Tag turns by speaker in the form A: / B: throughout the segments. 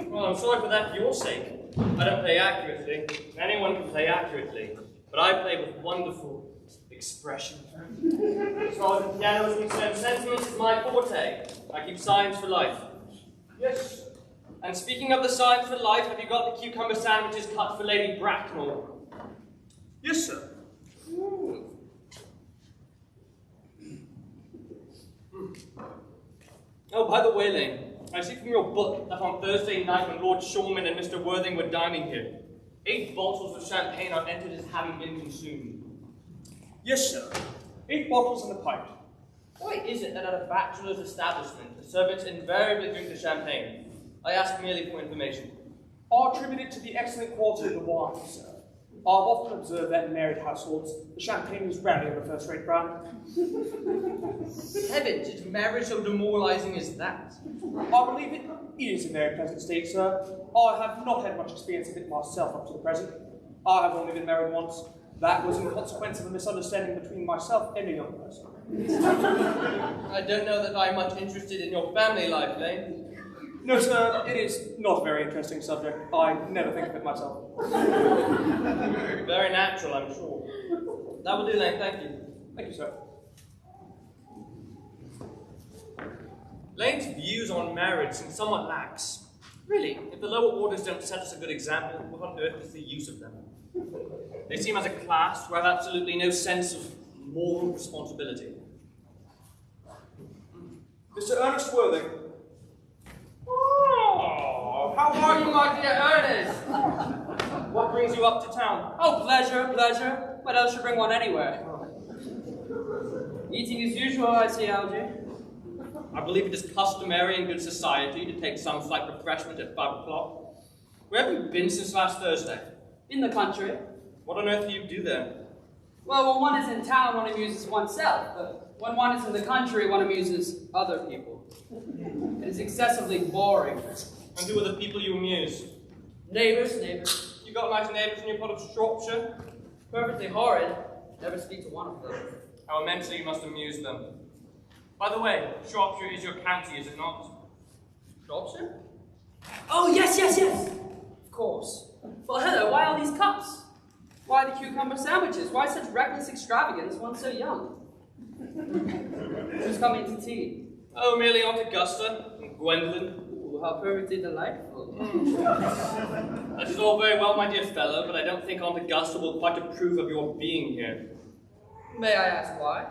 A: Well, I'm sorry for that for your sake. I don't play accurately. Anyone can play accurately. But I play with wonderful expression. As far as the piano is concerned, sentiment is my forte. I keep signs for life. Yes. And speaking of the signs for life, have you got the cucumber sandwiches cut for Lady Bracknell?
B: Yes, sir.
A: Oh, by the way, Lane, I see from your book that on Thursday night when Lord Shorman and Mr. Worthing were dining here, 8 bottles of champagne are entered as having been consumed.
B: Yes, sir. 8 bottles and a pint.
A: Why is it that at a bachelor's establishment, the servants invariably drink the champagne? I ask merely for information.
B: Are attributed to the excellent quality of the wine, sir. I've often observed that in married households, the champagne is rarely of a first-rate brand.
A: Heavens, is marriage so demoralizing as that?
B: I believe it is a very pleasant state, sir. I have not had much experience of it myself up to the present. I have only been married once. That was in consequence of a misunderstanding between myself and a young person.
A: I don't know that I'm much interested in your family life, Lane.
B: No, sir, it is not a very interesting subject. I never think of it myself.
A: Very natural, I'm sure. That will do, Lane, thank you.
B: Thank you, sir.
A: Lane's views on marriage seem somewhat lax. Really, if the lower orders don't set us a good example, what on earth is the use of them? They seem as a class to have absolutely no sense of moral responsibility.
B: Mr. Ernest Worthing.
A: Oh, how are you, my dear Ernest? What brings you up to town?
C: Oh, pleasure, pleasure. What else should bring one anywhere? Eating as usual, I see, Algy.
A: I believe it is customary in good society to take some slight refreshment at 5 o'clock. Where have you been since last Thursday?
C: In the country.
A: What on earth do you do there?
C: Well, when one is in town, one amuses oneself, but when one is in the country, one amuses other people. It is excessively boring.
A: And who are the people you amuse?
C: Neighbors.
A: You got nice neighbours in your part of Shropshire?
C: Perfectly horrid. Never speak to one of them.
A: How immensely you must amuse them. By the way, Shropshire is your county, is it not?
C: Shropshire? Oh, yes. Of course. Well, hello, why all these cups? Why the cucumber sandwiches? Why such reckless extravagance, one so young? Who's coming to tea?
A: Oh, merely Aunt Augusta and Gwendolyn.
C: Ooh, how perfectly delightful.
A: That is all very well, my dear fellow, but I don't think Aunt Augusta will quite approve of your being here.
C: May I ask why?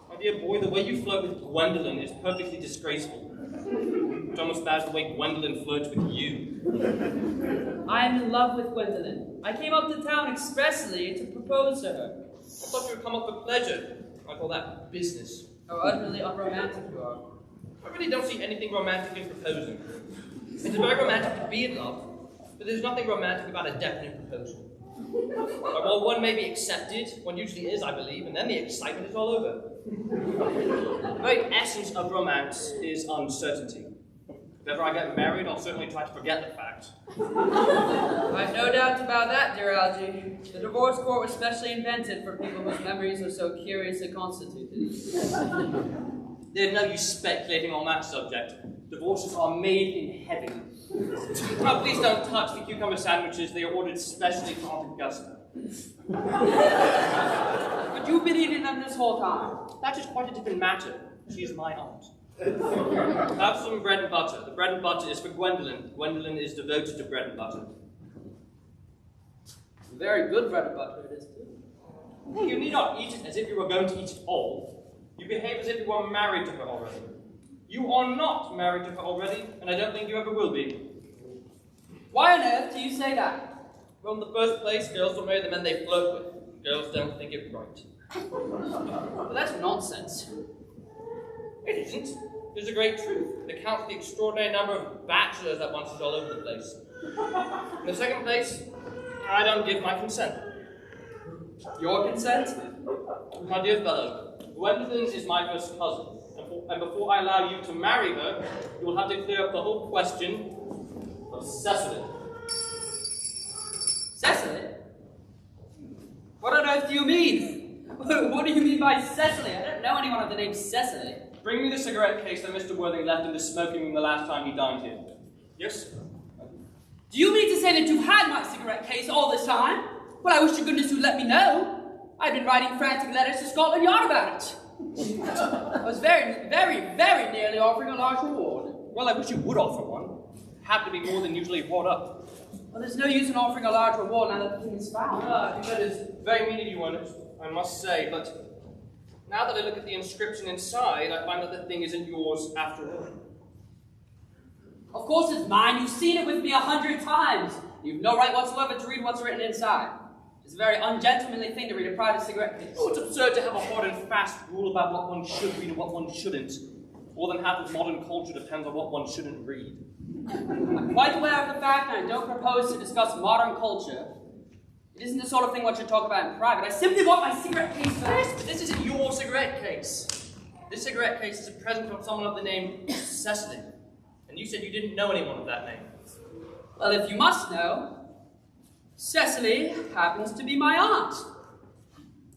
A: My dear boy, the way you flirt with Gwendolyn is perfectly disgraceful. It's almost bad as the way Gwendolyn flirts with you.
C: I am in love with Gwendolyn. I came up to town expressly to propose to her.
A: I thought you would come up for pleasure. I call that business.
C: How utterly unromantic you are.
A: I really don't see anything romantic in proposing. It's very romantic to be in love, but there's nothing romantic about a definite proposal. Well, one may be accepted, one usually is, I believe, and then the excitement is all over. The very essence of romance is uncertainty. If ever I get married, I'll certainly try to forget the fact.
C: I've no doubt about that, dear Algy. The divorce court was specially invented for people whose memories are so curiously constituted.
A: There's no use speculating on that subject. Divorces are made in heaven. Oh, please don't touch the cucumber sandwiches. They are ordered specially for Aunt Augusta.
C: But you've been eating them this whole time.
A: That is quite a different matter. She is my aunt. Have some bread and butter. The bread and butter is for Gwendolyn. Gwendolyn is devoted to bread and butter.
C: Very good bread and butter it is, too.
A: Hey, you need not eat it as if you were going to eat it all. You behave as if you were married to her already. You are not married to her already, and I don't think you ever will be.
C: Why on earth do you say that?
A: Well, in the first place, girls don't marry the men they flirt with. Girls don't think it right.
C: But that's nonsense.
A: It isn't. It's a great truth. It accounts for the extraordinary number of bachelors that once is all over the place. In the second place, I don't give my consent.
C: Your consent?
A: My dear fellow, Gwendolyn is my first cousin, and before I allow you to marry her, you will have to clear up the whole question of Cecily.
C: Cecily? What on earth do you mean? What do you mean by Cecily? I don't know anyone of the name Cecily.
A: Bring me the cigarette case that Mr. Worthing left in the smoking room the last time he dined here. Yes?
C: Do you mean to say that you've had my cigarette case all this time? Well, I wish to goodness you'd let me know. I've been writing frantic letters to Scotland Yard about it. I was very, very, very nearly offering a large reward.
A: Well, I wish you would offer one. It'd have to be more than usually brought up.
C: Well, there's no use in offering a large reward now that the thing is found.
A: I think that is very mean of you, Ernest, I must say, but now that I look at the inscription inside, I find that the thing isn't yours after all.
C: Of course it's mine. You've seen it with me 100 times. You've no right whatsoever to read what's written inside. It's a very ungentlemanly thing to read a private cigarette case.
A: Oh, it's absurd to have a hard and fast rule about what one should read and what one shouldn't. More than half of modern culture depends on what one shouldn't read.
C: I'm quite aware of the fact, and I don't propose to discuss modern culture. It isn't the sort of thing one should talk about in private. I simply want my cigarette case back.
A: But this isn't your cigarette case. This cigarette case is a present from someone of the name Cecily. And you said you didn't know anyone of that name.
C: Well, if you must know, Cecily happens to be my aunt.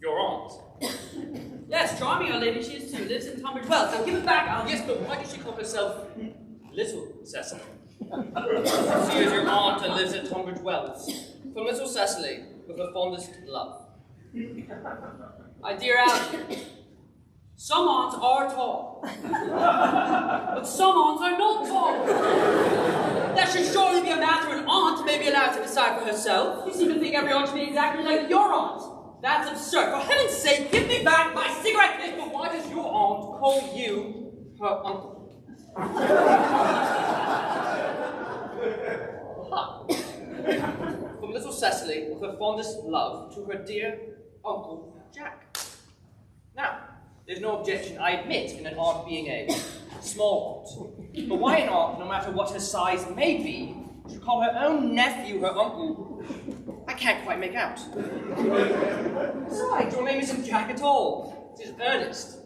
A: Your aunt?
C: Yes, charming young lady she is too. Lives in Tunbridge Wells. Now give it back, Algy.
A: Yes, but why does she call herself Little Cecily? She is your aunt and lives at Tunbridge Wells. From Little Cecily, with her fondest love.
C: My dear Algy, some aunts are tall, but some aunts are not tall. That should surely be a matter an aunt may be allowed to decide for herself. You seem to think every aunt should be exactly like your aunt. That's absurd. For heaven's sake, give me back my cigarette case.
A: But why does your aunt call you her uncle? From Little Cecily, with her fondest love, to her dear Uncle Jack. Now, there's no objection, I admit, in an aunt being a small aunt. But why an aunt, no matter what her size may be, should call her own nephew her uncle? I can't quite make out. Besides, your name isn't Jack at all. It is Ernest.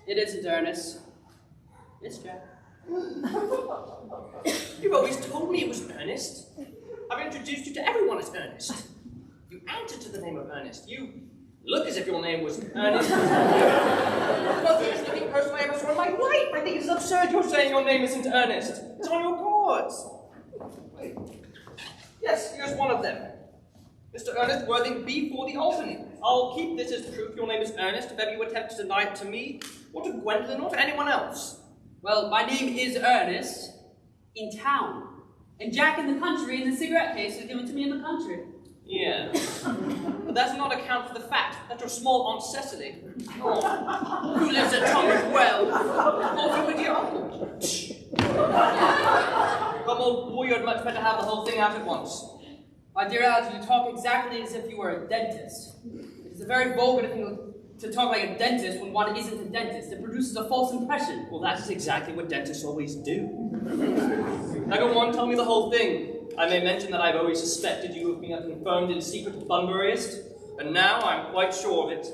C: It isn't Ernest. It's Jack.
A: You've always told me it was Ernest. I've introduced you to everyone as Ernest. You answer to the name of Ernest. You look as if your name was Ernest. Well, the first living person I ever saw in my life. I think it's absurd you're saying your name isn't Ernest. It's on your cards. Wait. Yes, here's one of them. Mr. Ernest Worthing B. for the Albany. I'll keep this as proof your name is Ernest if ever you attempt to deny it to me, or to Gwendolyn, or to anyone else.
C: Well, my name is Ernest in town. And Jack in the country in the cigarette case was given to me in the country.
A: Yeah. But that's not account for the fact that your small Aunt Cecily, who lives at Tunbridge Well, brought you with your uncle. Come, old boy, you'd much better have the whole thing out at once.
C: My dear Algy, you talk exactly as if you were a dentist. It is a very vulgar thing to talk like a dentist when one isn't a dentist. It produces a false impression.
A: Well, that is exactly what dentists always do. Now go on, tell me the whole thing. I may mention that I've always suspected you of being a confirmed in secret Bunburyist, and now I'm quite sure of it.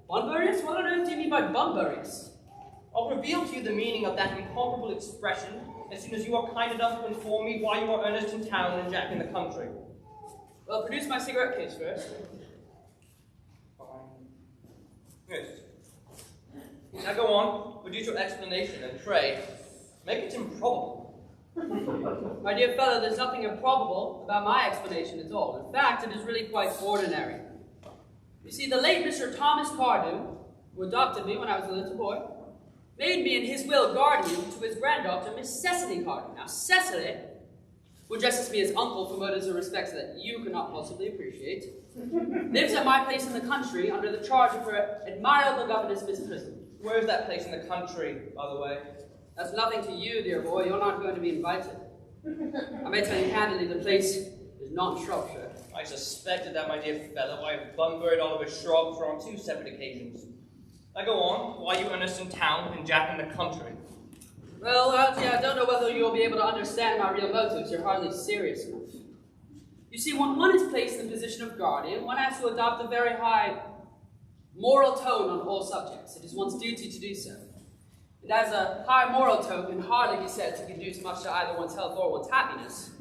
C: Bunburyist? What on earth do you mean by Bunburyist?
A: I'll reveal to you the meaning of that incomparable expression as soon as you are kind enough to inform me why you are Ernest in town and Jack in the country.
C: Well, produce my cigarette case first.
A: Yes. Now go on, produce your explanation, and pray, make it improbable.
C: My dear fellow, there's nothing improbable about my explanation at all. In fact, it is really quite ordinary. You see, the late Mr. Thomas Cardew, who adopted me when I was a little boy, made me in his will guardian to his granddaughter, Miss Cecily Cardew. Now, Cecily, who addresses me as uncle for motives and respects that you cannot possibly appreciate, lives at my place in the country under the charge of her admirable governess, Miss Prism.
A: Where is that place in the country, by the way?
C: That's nothing to you, dear boy. You're not going to be invited. I may tell you candidly, the place is not in Shropshire.
A: I suspected that, my dear fellow. I have bunburied Oliver Shropshire on 2 separate occasions. Now go on. Why you Ernest in town and Jack in the country?
C: Well, Algy, I don't know whether you'll be able to understand my real motives. You're hardly serious enough. You see, when one is placed in the position of guardian, one has to adopt a very high moral tone on all subjects. It is one's duty to do so. And as a high moral tone can hardly be said to conduce much to either one's health or one's happiness.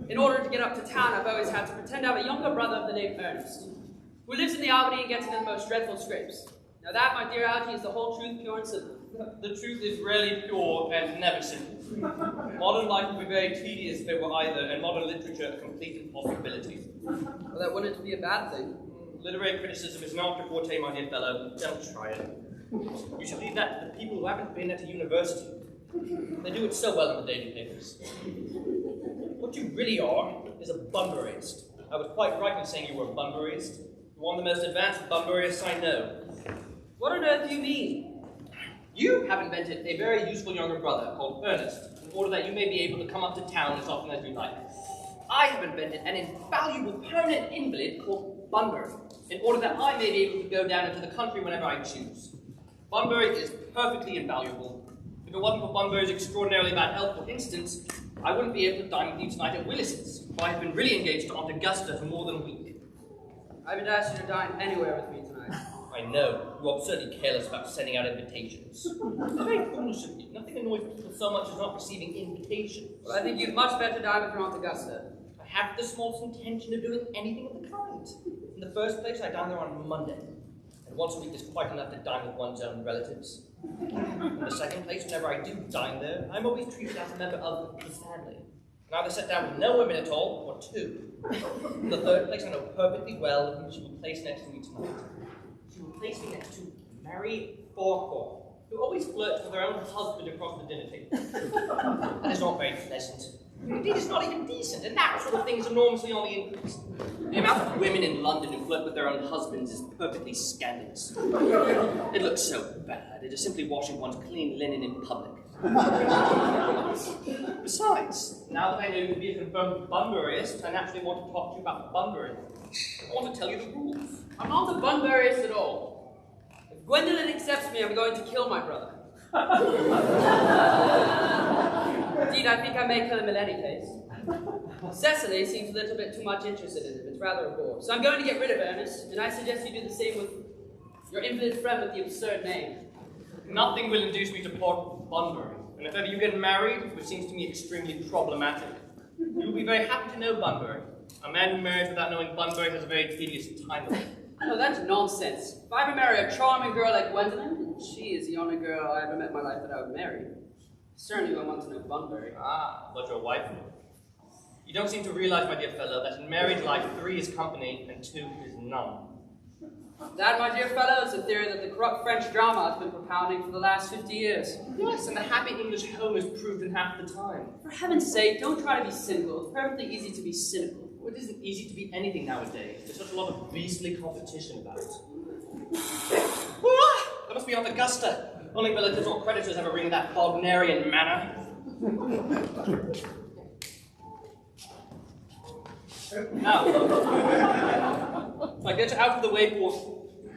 C: In order to get up to town, I've always had to pretend to have a younger brother of the name Ernest, who lives in the Albany and gets into the most dreadful scrapes. Now that, my dear Algy, is the whole truth, pure and simple.
A: The truth is rarely pure and never simple. Modern life would be very tedious if it were either, and modern literature a complete impossibility.
C: Well, that wouldn't be a bad thing.
A: Literary criticism is not your forte, my dear fellow. Don't try it. You should leave that to the people who haven't been at a university. They do it so well in the daily papers. What you really are is a Bunburyist. I was quite right in saying you were a Bunburyist. You're one of the most advanced Bunburyists I know.
C: What on earth do you mean?
A: You have invented a very useful younger brother called Ernest, in order that you may be able to come up to town as often as you like. I have invented an invaluable permanent invalid called Bunbury, in order that I may be able to go down into the country whenever I choose. Bunbury is perfectly invaluable. If it wasn't for Bunbury's extraordinarily bad health, for instance, I wouldn't be able to dine with you tonight at Willis's, for I have been really engaged to Aunt Augusta for more than a week.
C: I haven't asked you to dine anywhere with me tonight.
A: I know. You're absurdly careless about sending out invitations. It's very foolish of you. Nothing annoys people so much as not receiving invitations.
C: Well, I think you'd much better dine with your Aunt Augusta.
A: I have the smallest intention of doing anything of the kind. In the first place, I dine there on Monday. And once a week is quite enough to dine with one's own relatives. In the second place, whenever I do dine there, I'm always treated as a member of the family. And either sit down with no women at all, or 2. In the third place, I know perfectly well whom she will place next to me tonight. She will place me next to Mary Farquhar, who always flirts with her own husband across the dinner table. That is not very pleasant. Indeed, it's not even decent, and that sort of thing is enormously on the increase. The amount of women in London who flirt with their own husbands is perfectly scandalous. It looks so bad. It is simply washing one's clean linen in public. Besides, now that I know you to be a confirmed Bunburyist, I naturally want to talk to you about Bunbury. I want to tell you the rules.
C: I'm not a Bunburyist at all. If Gwendolyn accepts me, I'm going to kill my brother. Indeed, I think I may kill him in any case. Cecily seems a little bit too much interested in him. It's rather a bore. So I'm going to get rid of Ernest, and I suggest you do the same with your invalid friend with the absurd name.
A: Nothing will induce me to part Bunbury, and if ever you get married, which seems to me extremely problematic, you will be very happy to know Bunbury. A man who marries without knowing Bunbury has a very tedious time of it.
C: Oh, that's nonsense. If I ever marry a charming girl like Gwendolyn, she is the only girl I ever met in my life that I would marry. Certainly won't want to know Bunbury.
A: Ah, but your wife will. You don't seem to realize, my dear fellow, that in married life 3 is company and 2 is none.
C: That, my dear fellow, is a theory that the corrupt French drama has been propounding for the last 50 years.
A: Yes, and the happy English home is proved in half the time.
C: For heaven's sake, don't try to be cynical. It's perfectly easy to be cynical.
A: Well, it isn't easy to be anything nowadays. There's such a lot of beastly competition about it. That must be Aunt Augusta. Only relatives or creditors ever ring that Wagnerian manner. Now, if I get out of the way for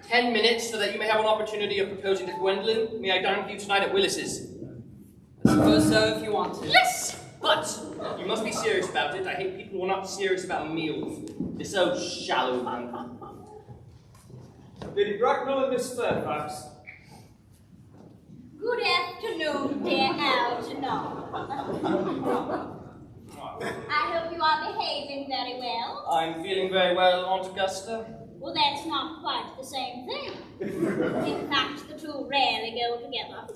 A: 10 minutes so that you may have an opportunity of proposing to Gwendolyn, may I dine with you tonight at Willis's?
C: I suppose so if you want to.
A: Yes! But you must be serious about it. I hate people who are not serious about meals. They're so shallow, man.
B: Lady Bracknell and Miss Fairfax.
D: Good afternoon, dear Algernon. I hope you are behaving very well.
A: I'm feeling very well, Aunt Augusta.
D: Well, that's not quite the same thing. In fact, the two rarely go together.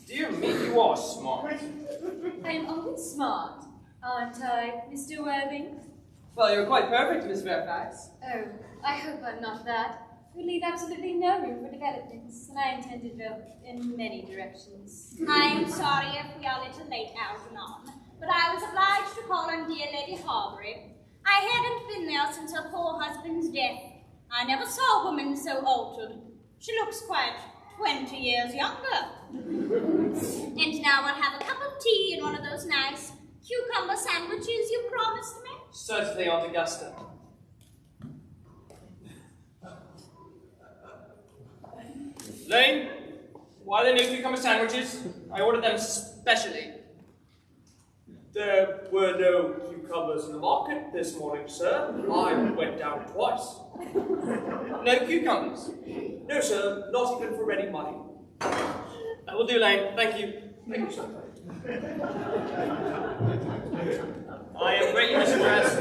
A: Dear me, you are smart.
E: I'm always smart, aren't I, Mr. Worthing?
C: Well, you're quite perfect, Miss Fairfax.
E: Oh, I hope I'm not that. We leave absolutely no room for developments, and I intend to go in many directions.
D: I'm sorry if we are a little late, Algernon, but I was obliged to call on dear Lady Harbury. I hadn't been there since her poor husband's death. I never saw a woman so altered. She looks quite 20 years younger. And now I'll have a cup of tea and one of those nice cucumber sandwiches you promised me.
A: Certainly, Aunt Augusta. Lane, why are there no cucumber sandwiches? I ordered them specially.
B: There were no cucumbers in the market this morning, sir. I went down twice.
A: No cucumbers?
B: No, sir, not even for ready money.
A: That will do, Lane. Thank you.
B: Thank you, sir.
A: I am greatly distressed,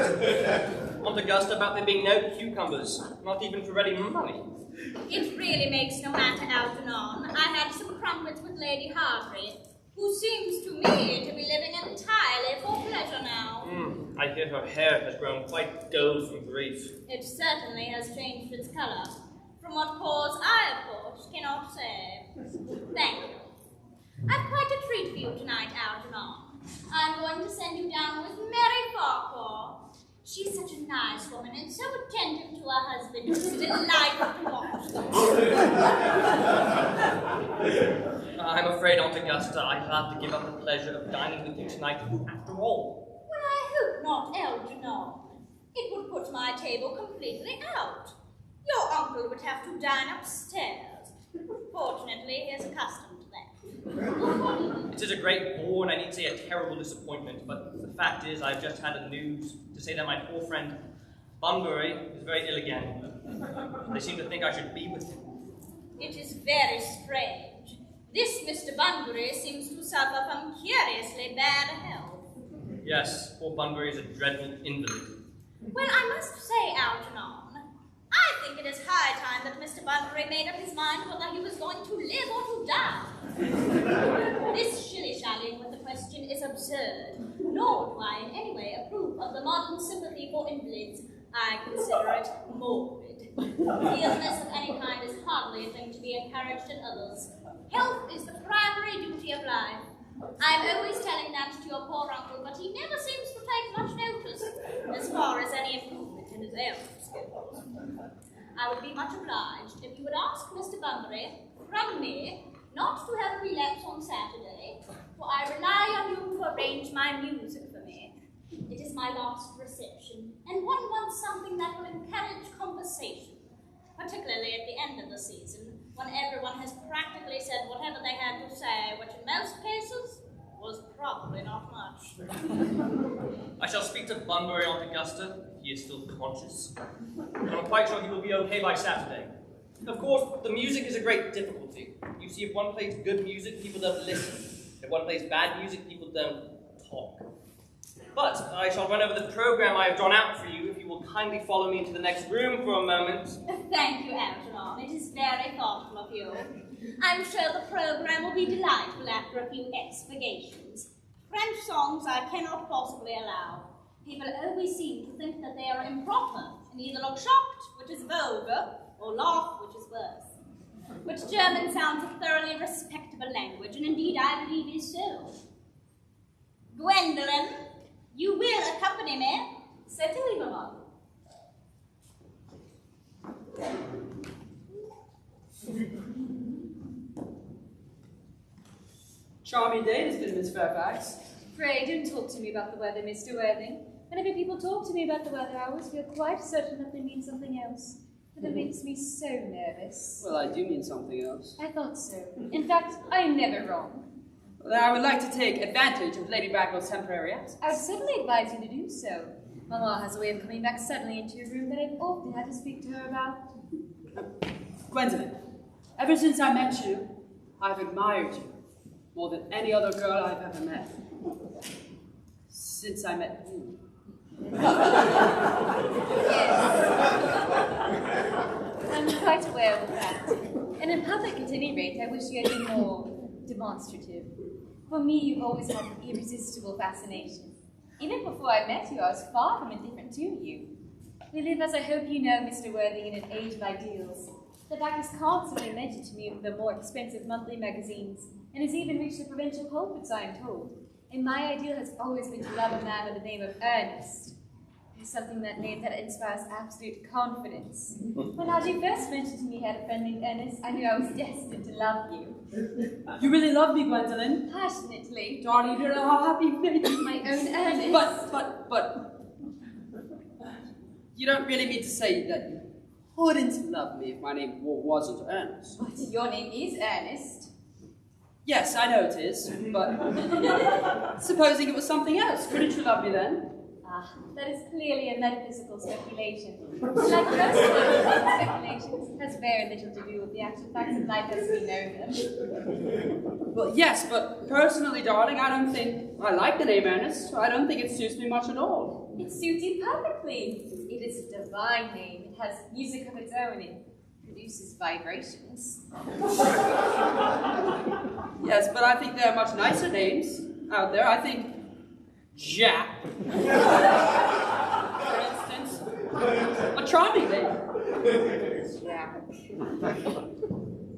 A: Aunt Augusta, about there being no cucumbers, not even for ready money.
D: It really makes no matter, Algernon. I had some crumpets with Lady Harbury, who seems to me to be living entirely for pleasure now.
A: I hear her hair has grown quite gold from grief.
D: It certainly has changed its colour. From what cause I, of course, cannot say. Thank you. I've quite a treat for you tonight, Algernon. I'm going to send you down with Mary Farquhar. She's such a nice woman and so attentive to her husband. It's a delight to watch.
A: I'm afraid, Aunt Augusta, I have to give up the pleasure of dining with you tonight after all.
D: Well, I hope not, Algernon. It would put my table completely out. Your uncle would have to dine upstairs. Fortunately, he is accustomed to that.
A: It is a great bore and I need to say a terrible disappointment, but the fact is I've just had the news to say that my poor friend Bunbury is very ill again. They seem to think I should be with him.
D: It is very strange. This Mr. Bunbury seems to suffer from curiously bad health.
A: Yes, poor Bunbury is a dreadful invalid.
D: Well, I must say, Algernon, I think it is high time that Mr. Bunbury made up his mind whether he was going to live or to die. This shilly-shallying with the question is absurd, nor do I in any way approve of the modern sympathy for invalids. I consider it morbid. Illness of any kind is hardly a thing to be encouraged in others. Health is the primary duty of life. I'm always telling that to your poor uncle, but he never seems to take much notice as far as any improvement in his ailment skills. I would be much obliged if you would ask Mr. Bunbury from me not to have a relapse on Saturday, for I rely on you to arrange my music for me. It is my last reception, and one wants something that will encourage conversation, particularly at the end of the season, when everyone has practically said whatever they had to say, which in most cases was probably not much.
A: I shall speak to Bunbury Aunt Augusta, if he is still conscious. And I'm quite sure he will be okay by Saturday. Of course, the music is a great difficulty. You see, if one plays good music, people don't listen. If one plays bad music, people don't talk. But I shall run over the program I have drawn out for you if you will kindly follow me into the next room for a moment.
D: Thank you, Algernon. It is very thoughtful of you. I'm sure the program will be delightful after a few expurgations. French songs I cannot possibly allow. People always seem to think that they are improper and either look shocked, which is vulgar, or laugh, which is worse. But German sounds a thoroughly respectable language, and indeed I believe is so. Gwendolen, you will accompany me?
E: Certainly, Mamma.
C: Charming day it has been, Miss Fairfax.
E: Pray, don't talk to me about the weather, Mr. Worthing. Whenever people talk to me about the weather, I always feel quite certain that they mean something else. But it makes me so nervous.
C: Well, I do mean something else.
E: I thought so. In fact, I am never wrong.
C: Well, then I would like to take advantage of Lady Bracknell's temporary absence.
E: I would certainly advise you to do so. Mamma has a way of coming back suddenly into your room that I've often had to speak to her about.
C: Gwendolen, ever since I met you, I've admired you more than any other girl I've ever met. Since I met you.
E: Yes. I'm quite aware of that. And in public, at any rate, I wish you had been more demonstrative. For me, you've always had an irresistible fascination. Even before I met you, I was far from indifferent to you. We live, as I hope you know, Mr. Worthing, in an age of ideals. The fact is constantly mentioned to me in the more expensive monthly magazines, and has even reached the provincial pulpits, I am told. And my ideal has always been to love a man with the name of Ernest. It's something that inspires absolute confidence. When as you first mentioned to me you had a friend named Ernest, I knew I was destined to love you.
C: You really love me, Gwendolen?
E: Passionately.
C: Darling, you don't know how happy you've made me.
E: My own Ernest.
C: But... You don't really mean to say that you wouldn't love me if my name wasn't Ernest.
E: But your name is Ernest.
C: Yes, I know it is, but supposing it was something else, couldn't you love me then?
E: Ah, that is clearly a metaphysical speculation. Like most metaphysical speculations, it has very little to do with the actual facts of life as we know them.
C: Well, yes, but personally, darling, I don't think I like the name Ernest. I don't think it suits me much at all.
E: It suits you perfectly. It is a divine name. It has music of its own. It produces vibrations.
C: Yes, but I think there are much nicer names out there. I think Jack, for instance, a charming name.
E: Jack.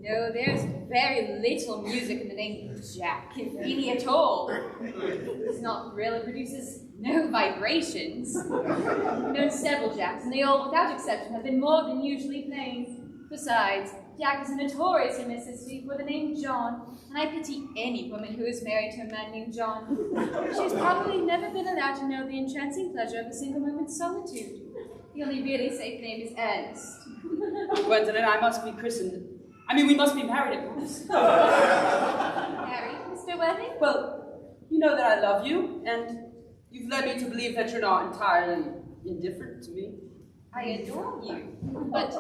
E: No, there's very little music in the name Jack, if any at all. It's not real, it produces no vibrations. I've known several Jacks, and they all, without exception, have been more than usually plain. Besides, Jack is notorious in Mississippi for the name John, and I pity any woman who is married to a man named John. She's probably never been allowed to know the entrancing pleasure of a single moment's solitude. The only really safe name is Ernest.
C: Gwendolen, I must be christened. I mean, we must be married at once.
E: Married, Mr. Worthing?
C: Well, you know that I love you, and you've led me to believe that you're not entirely indifferent to me.
E: I adore you, but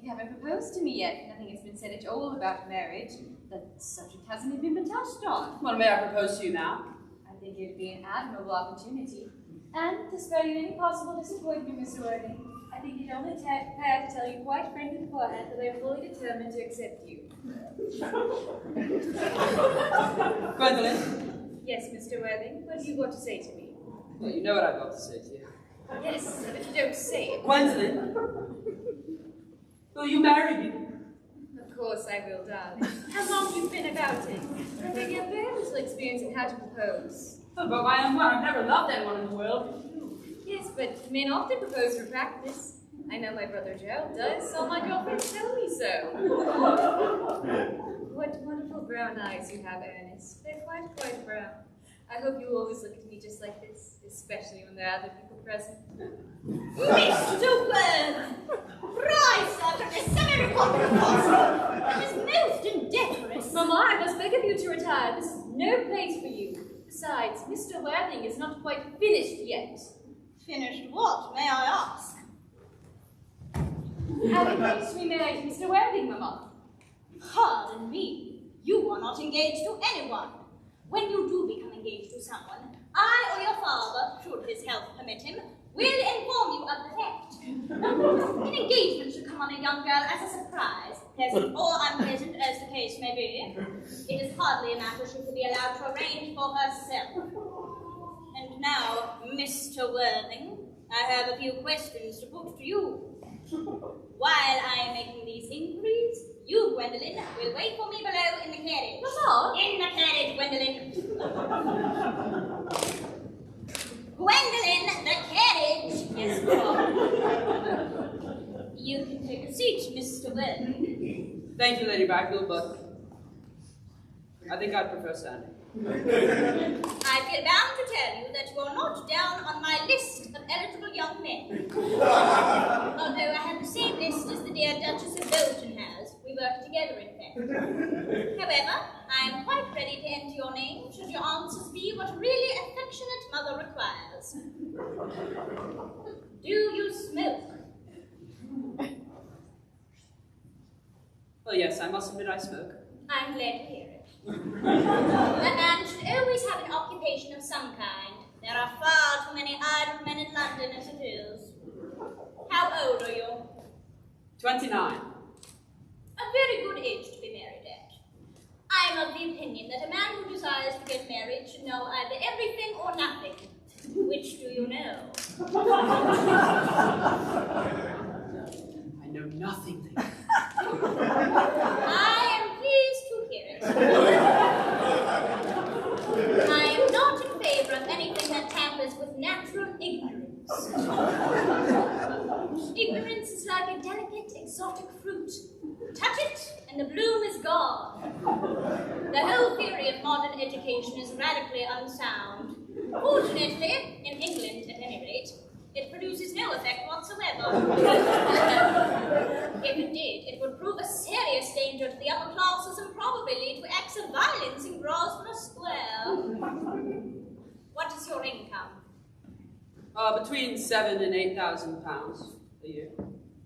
E: you haven't proposed to me yet. Nothing has been said at all about marriage. The subject hasn't even been touched on.
C: Well, may I propose to you now?
E: I think it would be an admirable opportunity. And to spare you any possible disappointment, Mr. Worthing, I think it's only fair to tell you quite frankly beforehand that I am fully determined to accept you.
C: Gwendolen?
E: Yes, Mr. Worthing, what have you got to say to me?
C: Well, you know what I've got to say to you.
E: Yes, but you don't say it.
C: Gwendolen? Will you marry me?
E: Of course I will, darling. How long have you been about it? I think you have very little experience in how to propose.
C: Oh, but I am one. I've never loved anyone in the world.
E: Yes, but men often propose for practice. I know my brother Gerald does, so my girlfriends tell me so. What wonderful brown eyes you have, Ernest. They're quite brown. I hope you always look at me just like this, especially when there are other people present.
D: Mr. Worthing! Rise out of this semi-republican That is most indecorous.
E: Mamma, I must beg of you to retire. This is no place for you. Besides, Mr. Worthing is not quite finished yet.
D: Finished what, may I ask?
E: Have engaged to be married to Mr. Worthing, Mamma.
D: Pardon me, you are not engaged to anyone. When you do become engaged to someone, I or your father, should his health permit him, will inform you of the fact. An engagement should come on a young girl as a surprise, pleasant or unpleasant as the case may be. It is hardly a matter she could be allowed to arrange for herself. And now, Mr. Worthing, I have a few questions to put to you. While I am making these inquiries, you, Gwendolen, will wait for me below in the carriage.
E: Mamma?
D: In the carriage, Gwendolen. Gwendolen, the carriage.
E: Yes, Mamma.
D: You can take a seat, Mr. Worthing.
C: Thank you, Lady Bracknell, but I think I'd prefer standing.
D: I feel bound to tell you that you are not down on my list of eligible young men. Although I have the same list as the dear Duchess of Bolton has. We work together, in fact. However, I am quite ready to enter your name should your answers be what a really affectionate mother requires. Do you smoke?
C: Well, yes, I must admit I smoke.
D: I'm glad to hear it. A man should always have an occupation of some kind. There are far too many idle men in London as it is. How old are you?
C: 29.
D: A very good age to be married at. I am of the opinion that a man who desires to get married should know either everything or nothing. Which do you know?
C: I know nothing.
D: I am pleased to hear it. I am not in favor of anything that tampers with natural ignorance. Ignorance is like a delicate, exotic fruit. Touch it, and the bloom is gone. The whole theory of modern education is radically unsound. Fortunately, in England at any rate, it produces no effect whatsoever. If it did, it would prove a serious danger to the upper classes and probably lead to acts of violence in Grosvenor Square. What is your income?
C: Between £7,000 and £8,000 a year.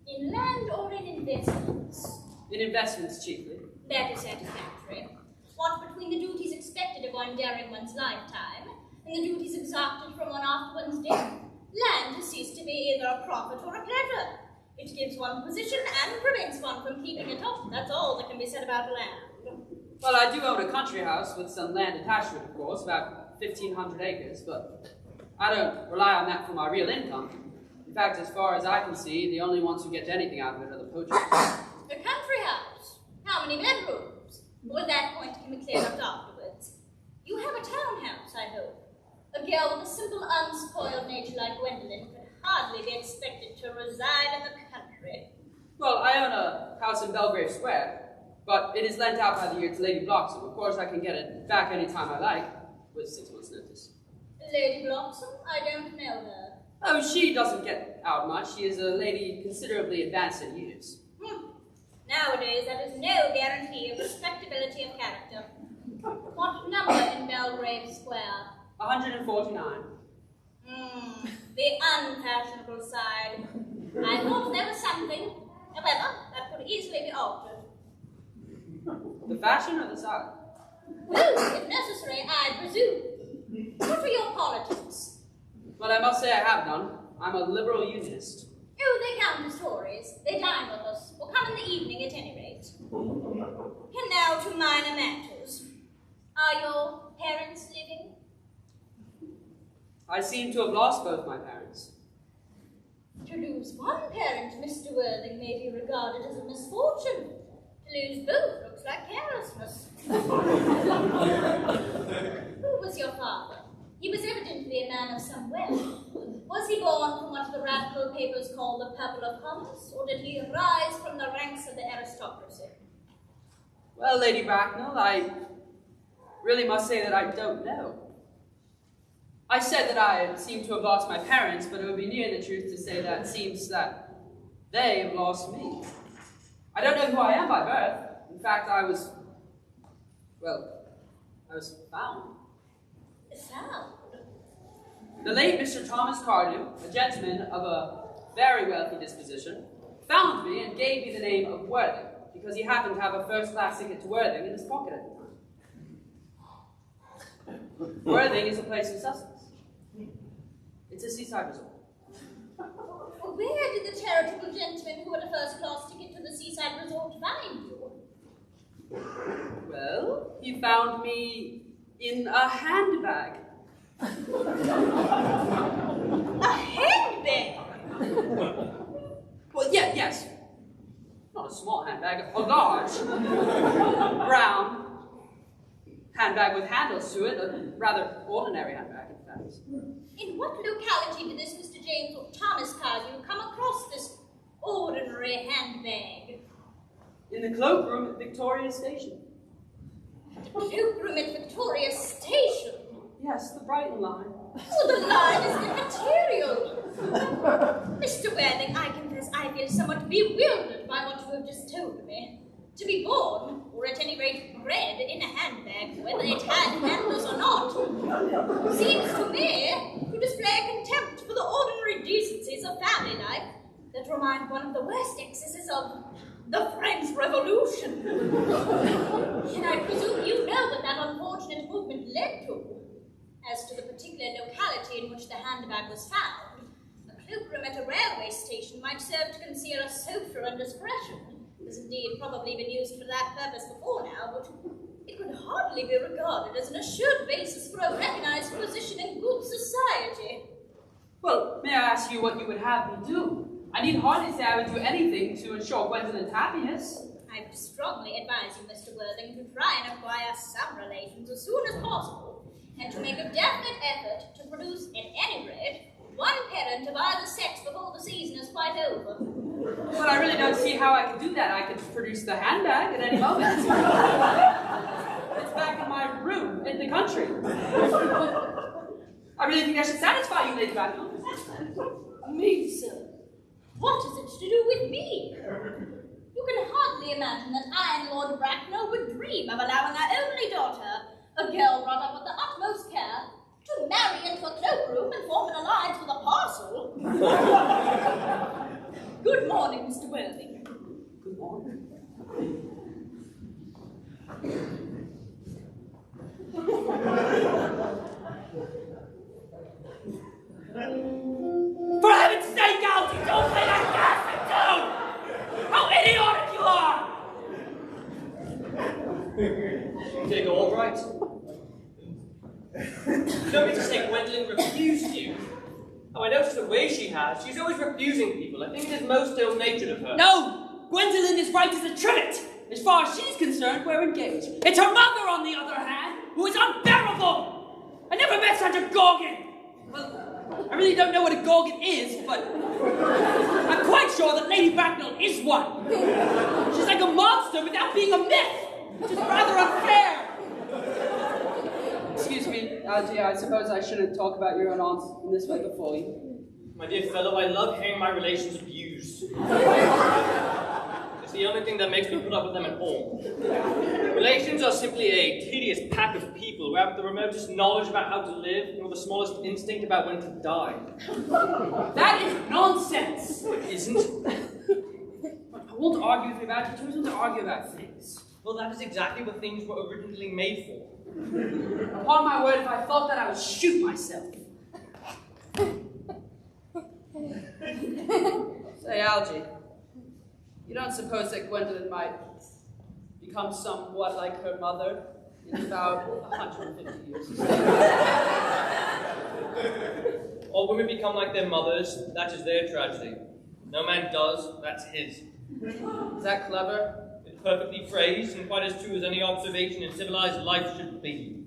D: In land or in investments?
C: In investments, chiefly.
D: That is satisfactory. What between the duties expected of one during one's lifetime and the duties exacted from one after one's death, land has ceased to be either a profit or a pleasure. It gives one position and prevents one from keeping it up. That's all that can be said about land.
C: Well, I do own a country house with some land attached to it, of course, about 1,500 acres, but I don't rely on that for my real income. In fact, as far as I can see, the only ones who get anything out of it are the poachers.
D: A country house? How many bedrooms? Well, that point can be cleared up afterwards. You have a townhouse, I hope. A girl with a simple, unspoiled nature like Gwendolen could hardly be expected to reside in the country.
C: Well, I own a house in Belgrave Square, but it is lent out by the year to Lady Bloxham. Of course, I can get it back any time I like, with 6 months' notice.
D: Lady Bloxham? I don't know her.
C: Oh, she doesn't get out much. She is a lady considerably advanced in years.
D: Nowadays, that is no guarantee of respectability of character. What number in Belgrave Square?
C: 149.
D: The unfashionable side. I thought there was something. However, that could easily be altered.
C: The fashion or the side?
D: Well, if necessary, I presume. What are your politics?
C: Well, I must say I have none. I'm a liberal unionist.
D: Oh, they come as Tories. They dine with us, or come in the evening at any rate. And now to minor matters. Are your parents living?
C: I seem to have lost both my parents.
D: To lose one parent, Mr. Worthing, may be regarded as a misfortune. To lose both looks like carelessness. Who was your father? He was evidently a man of some wealth. Was he born from what the radical papers call the purple of commerce, or did he rise from the ranks of the aristocracy?
C: Well, Lady Bracknell, I really must say that I don't know. I said that I seem to have lost my parents, but it would be near the truth to say that it seems that they have lost me. I don't know who I am by birth. In fact, I was found.
D: Sound?
C: The late Mr. Thomas Cardew, a gentleman of a very wealthy disposition, found me and gave me the name of Worthing, because he happened to have a first-class ticket to Worthing in his pocket at the time. Worthing is a place in Sussex. It's a seaside resort.
D: Where did the charitable gentleman who had a first-class ticket to the seaside resort find you?
C: Well, he found me in a handbag.
D: A handbag?
C: Well, yes. Not a small handbag, a large, brown handbag with handles to it, a rather ordinary handbag, in fact.
D: In what locality did this Mr. James or Thomas Cardew come across this ordinary handbag?
C: In the cloakroom at Victoria Station.
D: The cloakroom at Victoria Station?
C: Yes, the Brighton line.
D: Oh, the line is immaterial. Mr. Worthing, I confess I feel somewhat bewildered by what you have just told me. To be born, or at any rate bred, in a handbag, whether it had handles or not, seems to me to display contempt for the ordinary decencies of family life that remind one of the worst excesses of the French Revolution. And I presume you know what that unfortunate movement led to. As to the particular locality in which the handbag was found, a cloakroom at a railway station might serve to conceal a social indiscretion. It has indeed probably been used for that purpose before now, but it could hardly be regarded as an assured basis for a recognized position in good society.
C: Well, may I ask you what you would have me do? I need hardly say I would do anything to ensure Gwendolyn's happiness.
D: I would strongly advise you, Mr. Worthing, to try and acquire some relations as soon as possible, and to make a definite effort to produce, at any rate, one parent of either sex before the season is quite over.
C: Well, I really don't see how I could do that. I could produce the handbag at any moment. It's back in my room in the country. I really think that should satisfy you, Lady Bracknell.
D: Me, sir? What is it to do with me? You can hardly imagine that I and Lord Bracknell would dream of allowing our only daughter, a girl brought up with the utmost care, to marry into a cloakroom and form an alliance with a parcel. Good morning, Mr. Worthing.
C: Good morning. For heaven's sake, Algy, don't play that Catholic tune! How idiotic you are!
A: Did it go all right? You don't mean to say Gwendolyn refused you? Oh, I noticed the way she has. She's always refusing people. I think it is most ill-natured of her.
C: No! Gwendolyn is right as a trivet! As far as she's concerned, we're engaged. It's her mother, on the other hand, who is unbearable! I never met such a gorgon! Well, I really don't know what a gorgon is, but I'm quite sure that Lady Bracknell is one. She's like a monster without being a myth, which is rather unfair. Excuse me, Algy, I suppose I shouldn't talk about your own aunts in this way before you.
A: My dear fellow, I love hearing my relations abused. It's the only thing that makes me put up with them at all. Relations are simply a tedious pack of people who have the remotest knowledge about how to live, nor the smallest instinct about when to die.
C: That is nonsense!
A: No, it isn't.
C: I won't argue with you about it. I've chosen to argue about things.
A: Well, that is exactly what things were originally made for.
C: Upon my word, if I thought that, I would shoot myself. Say, Algy, you don't suppose that Gwendolyn might become somewhat like her mother in about 150 years?
A: All women become like their mothers, that is their tragedy. No man does, that's his.
C: Is that clever?
A: It's perfectly phrased and quite as true as any observation in civilized life should be.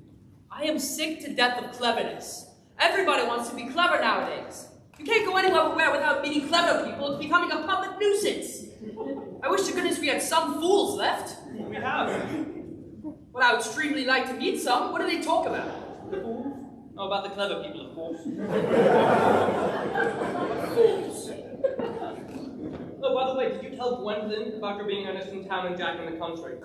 C: I am sick to death of cleverness. Everybody wants to be clever nowadays. You can't go anywhere without meeting clever people. It's becoming a public nuisance. I wish to goodness we had some fools left.
A: We have.
C: Well, I would extremely like to meet some. What do they talk about?
A: The fools? Oh, about the clever people, of course.
C: Fools.
A: Oh, by the way, did you tell Gwendolyn about your being earnest in town and Jack in the country?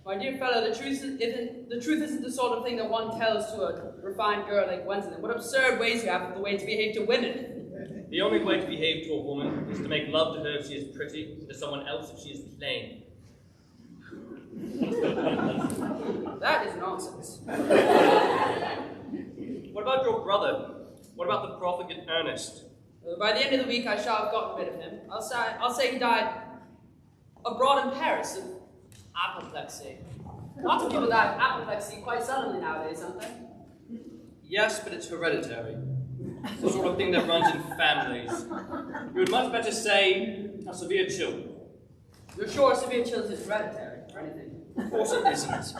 C: My dear fellow, the truth isn't the sort of thing that one tells to a refined girl like Gwendolyn. What absurd ways you have of the way to behave to women.
A: The only way to behave to a woman is to make love to her if she is pretty, and to someone else if she is plain.
C: That is nonsense.
A: What about your brother? What about the profligate Ernest?
C: By the end of the week, I shall have gotten rid of him. I'll say he died abroad in Paris of apoplexy. Lots of people die of apoplexy quite suddenly nowadays, aren't they?
A: Yes, but it's hereditary. It's the sort of thing that runs in families. You would much better say a severe chill.
C: You're sure severe chills is hereditary or anything?
A: Of course it isn't.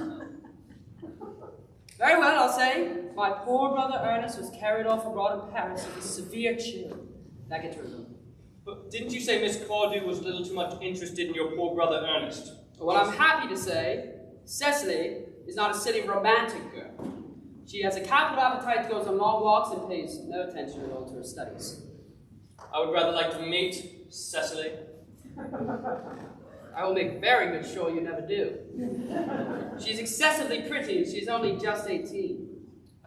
C: Very well, I'll say. My poor brother Ernest was carried off abroad in Paris with a severe chill. That gets rid of him.
A: But didn't you say Miss Cardew was a little too much interested in your poor brother Ernest?
C: Well, I'm happy to say Cecily is not a silly romantic girl. She has a capital appetite, goes on long walks, and pays no attention at all to her studies.
A: I would rather like to meet Cecily.
C: I will make very good sure you never do. She's excessively pretty, and she's only just 18.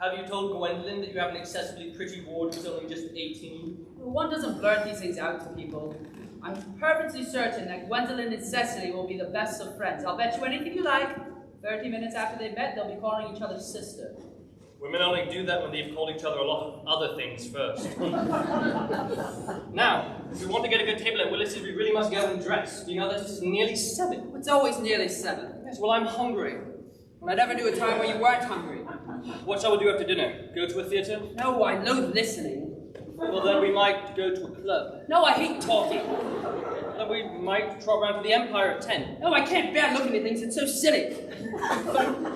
A: Have you told Gwendolyn that you have an excessively pretty ward who's only just 18?
C: One doesn't blurt these things out to people. I'm perfectly certain that Gwendolyn and Cecily will be the best of friends. I'll bet you anything you like. 30 minutes after they've met, they'll be calling each other sister.
A: Women only do that when they've called each other a lot of other things first. Now, if we want to get a good table at Willis's, we really must go and dress. Do you know that it's nearly 7?
C: It's always nearly 7.
A: Yes, well, I'm hungry.
C: I never knew a time when you weren't hungry.
A: What shall we do after dinner? Go to a theatre?
C: No, I loathe listening.
A: Well, then we might go to a club.
C: No, I hate talking.
A: Then we might trot round to the Empire at 10.
C: No, I can't bear looking at things. It's so silly.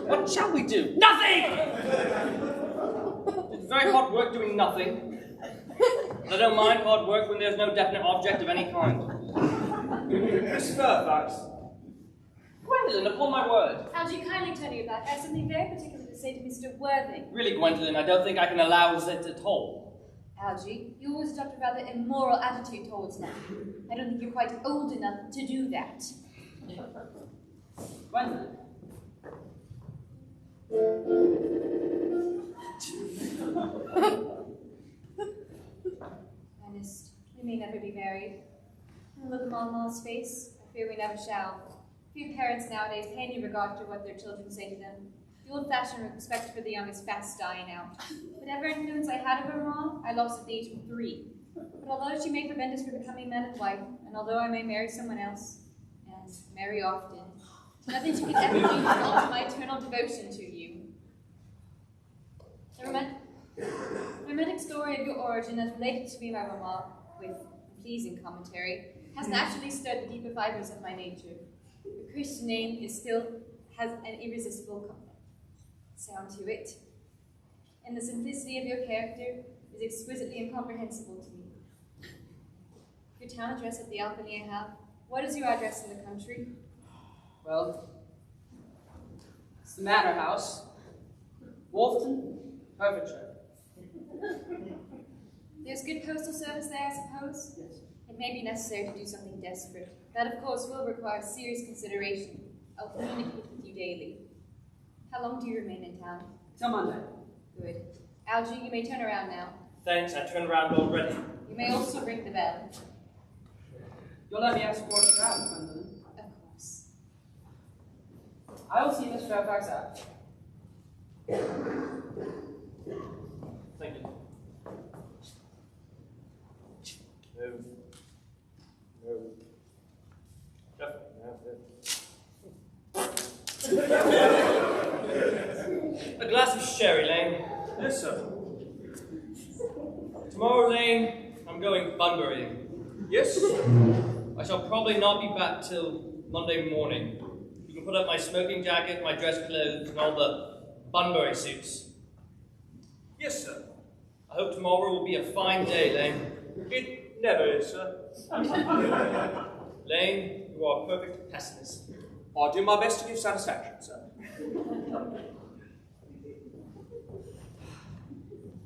A: What shall we do?
C: Nothing!
A: It's very hard work doing nothing. I don't mind hard work when there's no definite object of any kind.
B: Miss Fairfax.
A: Gwendolyn, upon my word.
E: Algy, kindly tell you about. I have something very particular to say to Mr. Worthing.
A: Really, Gwendolyn, I don't think I can allow it at all.
E: Algy, you always adopt a rather immoral attitude towards men. I don't think you're quite old enough to do that.
C: Gwendolyn.
E: Ernest, we may never be married. And look at Mamma's face. I fear we never shall. Few parents nowadays pay any regard to what their children say to them. The old-fashioned respect for the young is fast dying out. Whatever influence I had over Mom, I lost at the age of 3. But although she may prevent us from becoming man and wife, and although I may marry someone else, and marry often, nothing she can ever do to alter my eternal devotion to you. The romantic story of your origin as related to me by Mama, with pleasing commentary, has naturally stirred the deeper fibers of my nature. The Christian name has an irresistible sound to it, and the simplicity of your character is exquisitely incomprehensible to me. Your town address at the Albany I have. What is your address in the country?
C: Well, it's the Manor House, Wolfton, Hertfordshire.
E: There's good postal service there, I suppose?
C: Yes.
E: It may be necessary to do something desperate. That, of course, will require serious consideration. I'll communicate with you daily. How long do you remain in town?
C: Till Monday.
E: Good. Algy, you may turn around now.
A: Thanks, I turned around already.
E: You may also ring the bell.
C: You'll let me escort you out, Gwendolyn.
E: Of course.
C: I will see Miss Fairfax out.
A: Thank you. No. A glass of sherry, Lane.
B: Yes, sir.
A: Tomorrow, Lane, I'm going bunburying.
B: Yes?
A: I shall probably not be back till Monday morning. You can put up my smoking jacket, my dress clothes, and all the Bunbury suits.
B: Yes, sir.
A: I hope tomorrow will be a fine day, Lane.
B: It never is, sir.
A: Lane, you are a perfect pessimist.
B: I'll do my best to give satisfaction, sir.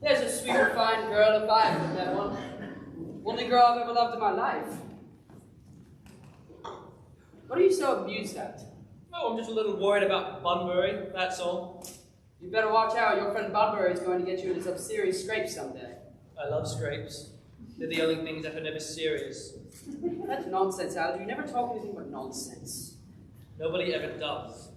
C: There's a sweet, refined girl if I ever met one. Only girl I've ever loved in my life. What are you so amused at?
A: Oh, I'm just a little worried about Bunbury, that's all.
C: You better watch out. Your friend Bunbury is going to get you into some serious scrapes someday.
A: I love scrapes. They're the only things that are never serious.
C: That's nonsense, Al. You never talk anything but nonsense.
A: Nobody ever does.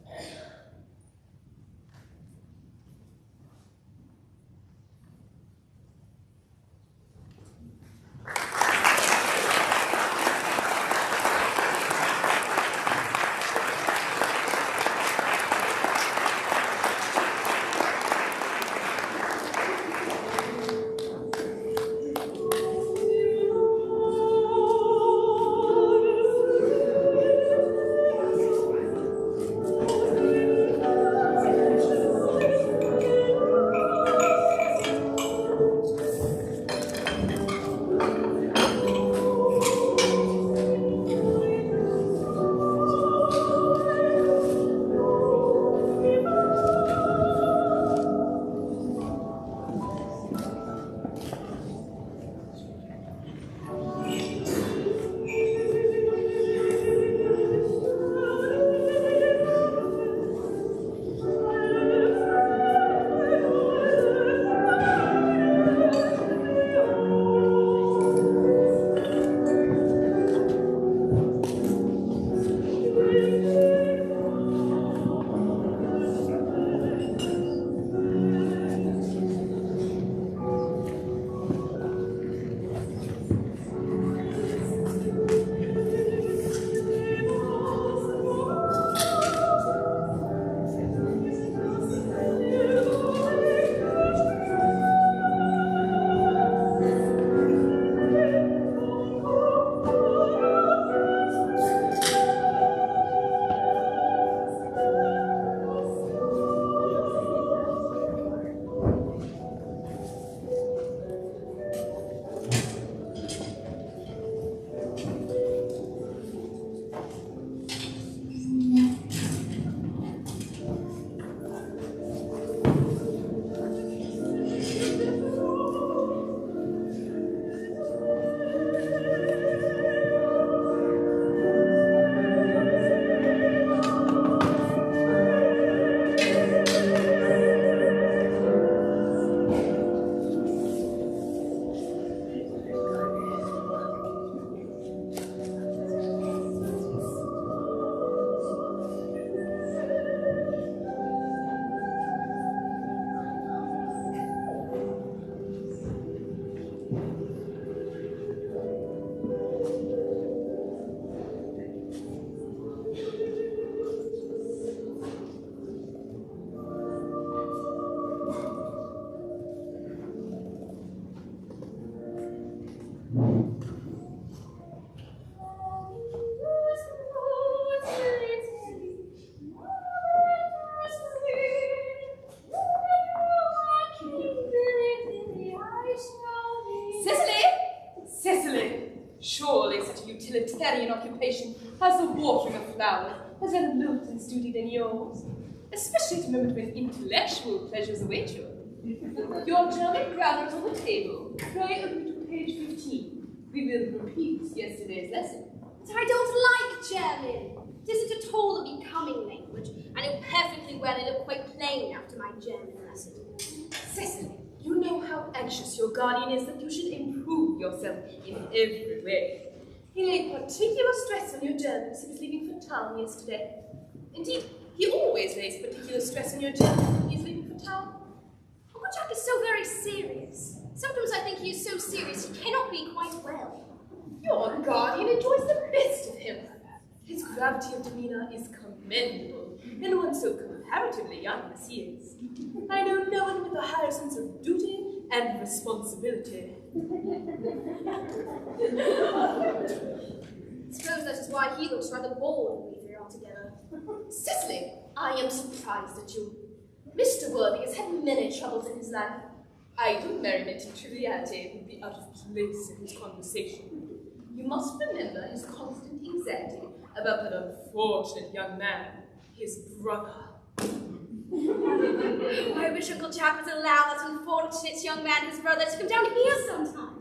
F: utilitarian occupation as the watering of flowers has a nobler duty than yours, especially at a moment when intellectual pleasures await you. Your German grammar is on the table. Pray open to page 15. We will repeat yesterday's lesson.
D: But I don't like German. It isn't at all a becoming language. I know perfectly well I look quite plain after my German lesson.
F: Cecily, you know how anxious your guardian is that you should improve yourself in every way. He laid particular stress on your German as he was leaving for town yesterday. Indeed, he always lays particular stress on your German when he is leaving for town.
D: Uncle Jack is so very serious. Sometimes I think he is so serious he cannot be quite well.
F: Your guardian enjoys the best of him. His gravity of demeanour is commendable in one so comparatively young as he is. I know no one with a higher sense of duty and responsibility.
D: Suppose that is why he looks rather bored when we three are together.
F: Cecily, I am surprised at you. Mr. Worthing has had many troubles in his life. Idle merriment and triviality would be out of place in his conversation. You must remember his constant anxiety about that unfortunate young man, his brother.
D: I wish Uncle Jack would allow that unfortunate young man, his brother, to come down here sometime.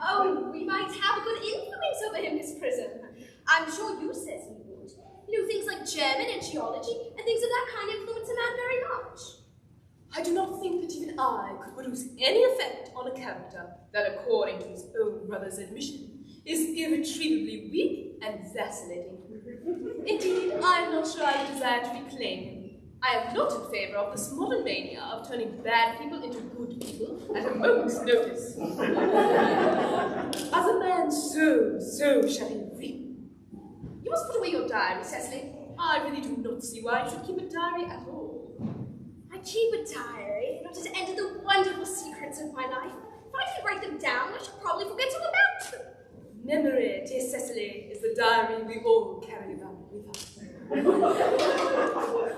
D: Oh, we might have a good influence over him in his prison. I'm sure you said he would. You know, things like
F: German and geology, and things of that kind influence a man very much. I do not think that even I could produce any effect on a character that, according to his own brother's admission, is irretrievably weak and vacillating. Indeed, I am not sure I desire to reclaim him. I am not in favour of this modern mania of turning bad people into good people at a moment's notice. As a man so shall he reap. You must put away your diary, Cecily. I really do not see why you should keep a diary at all.
D: I keep a diary in order to enter the wonderful secrets of my life. If I didn't write them down, I should probably forget all about them.
F: Memory, dear Cecily, is the diary we all carry around with us.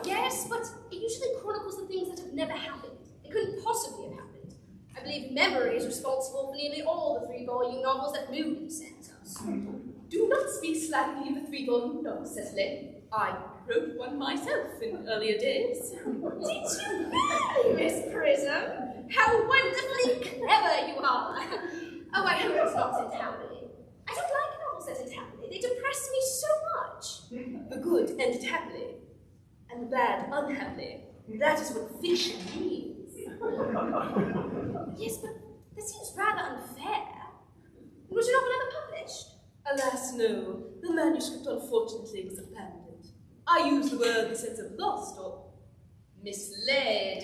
D: Yes, but it usually chronicles the things that have never happened. It couldn't possibly have happened. I believe memory is responsible for nearly all the 3-volume novels that Moody sent us.
F: Do not speak slightly of the 3-volume novel, Cecily. I wrote one myself in earlier days.
D: Did you really, Miss Prism? How wonderfully clever you are! Oh, I hope it's not sent happily. I don't like novels that end happily. They depress me so much.
F: The good ended happily, and the bad unhappily. That is what fiction means.
D: Yes, but that seems rather unfair. Was your novel ever published?
F: Alas, no. The manuscript, unfortunately, was abandoned. I use the word in the sense of lost or misled.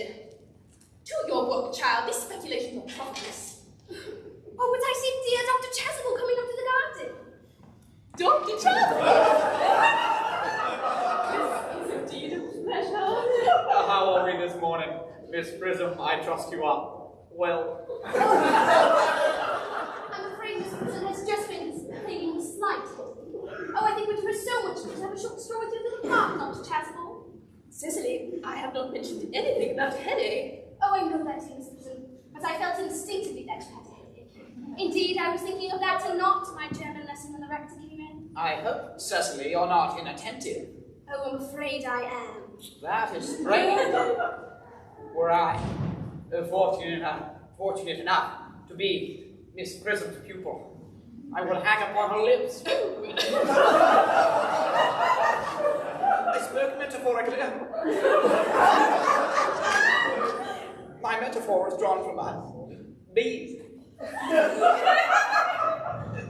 D: To your work, child. These speculations are profitless. Oh, but I see dear Dr. Chasuble coming up to the garden.
F: Dr. Chasuble! This is indeed a pleasure.
G: How are we this morning, Miss Prism? I trust you are well.
D: I'm afraid Miss Prism has just been feeling slighted. Oh, I think we'd do her so much good to have a short story with your little partner, Dr. Chasuble.
F: Cecily, I have not mentioned anything about a headache.
D: Oh, I know that, Miss Prism, but I felt instinctively that you had a headache. Indeed, I was thinking of that and not my German lesson when the rector came in.
H: I hope, Cecily, you're not inattentive.
D: Oh, I'm afraid I am.
H: That is strange. Were I fortunate enough to be Miss Prism's pupil, I will hang upon her lips. I spoke metaphorically. My metaphor is drawn from bees.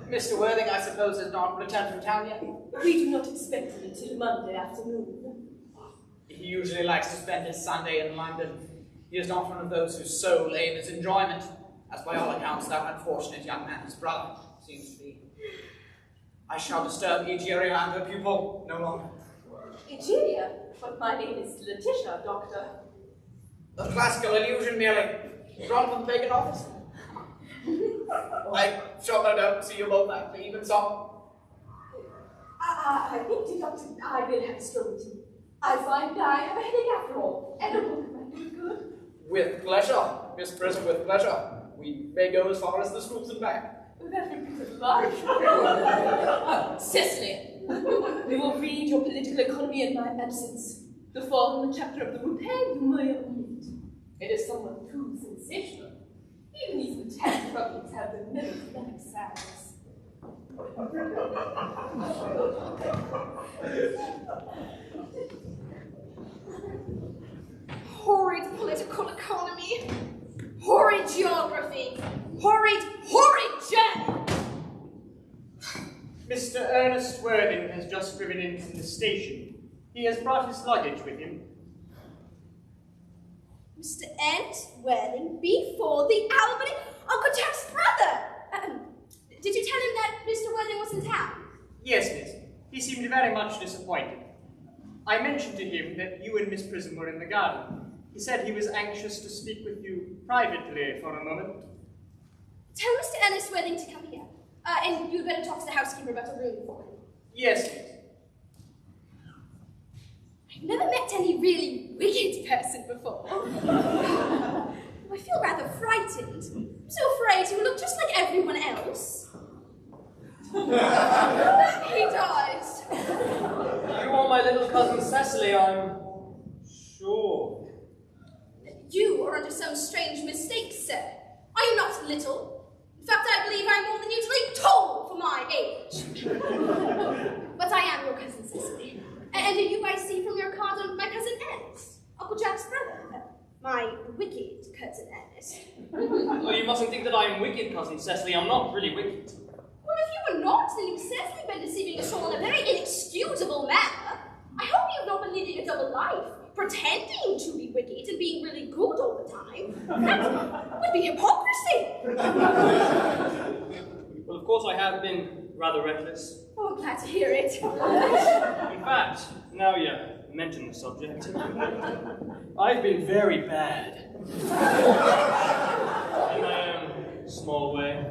H: Mr. Worthing, I suppose, has not returned from town yet?
F: We do not expect him until Monday afternoon.
H: He usually likes to spend his Sunday in London. He is not one of those whose sole aim is enjoyment, as by all accounts that unfortunate young man, his brother, seems to be. I shall disturb Egeria and her pupil no longer.
F: Egeria? But my name is Letitia, Doctor.
H: A classical illusion merely, drawn from the pagan office. I shall no doubt see you both at the evensong.
F: I think, dear Doctor, I will have a stroll with you. I find I have a headache after all, and a book might do good.
H: With pleasure, Miss Prism, with pleasure. We may go as far as the schools and back.
F: That would be delightful. Cecily, we will read your political economy in my absence. The following chapter of the Rupert you may omit. It is somewhat too sensational. Even these metallic fragments have the melodramatic sadness.
D: Horrid political economy. Horrid geography. Horrid German.
B: Mr. Ernest Worthing has just driven in from the station. He has brought his luggage with him.
D: Mr. Ernest Worthing before the Albany, Uncle Jack's brother. Did you tell him that Mr. Worthing was in town?
B: Yes, miss. He seemed very much disappointed. I mentioned to him that you and Miss Prism were in the garden. He said he was anxious to speak with you privately for a moment.
D: Tell Mr. Ernest Worthing to come here. And you'd better talk to the housekeeper about a room for him.
B: Yes, miss.
D: I've never met any really wicked person before. I feel rather frightened. I'm so afraid he will look just like everyone else. He does.
A: You are my little cousin Cecily, I'm sure.
D: You are under some strange mistake, sir. I am not little. In fact, I believe I am more than usually tall for my age. But I am your cousin Cecily. And
F: And you, I see from your card, on my cousin Ernest, Uncle Jack's brother. My wicked cousin Ernest.
A: Oh, you mustn't think that I am wicked, Cousin Cecily. I'm not really wicked.
F: Well, if you were not, then you've certainly been deceiving us all in a very inexcusable manner. I hope you've not been leading a double life, pretending to be wicked and being really good all the time. That would be hypocrisy.
A: Well, of course I have been rather reckless.
F: Oh, I'm glad to hear it.
A: In fact, now you mention the subject, I've been very bad. In my own small way.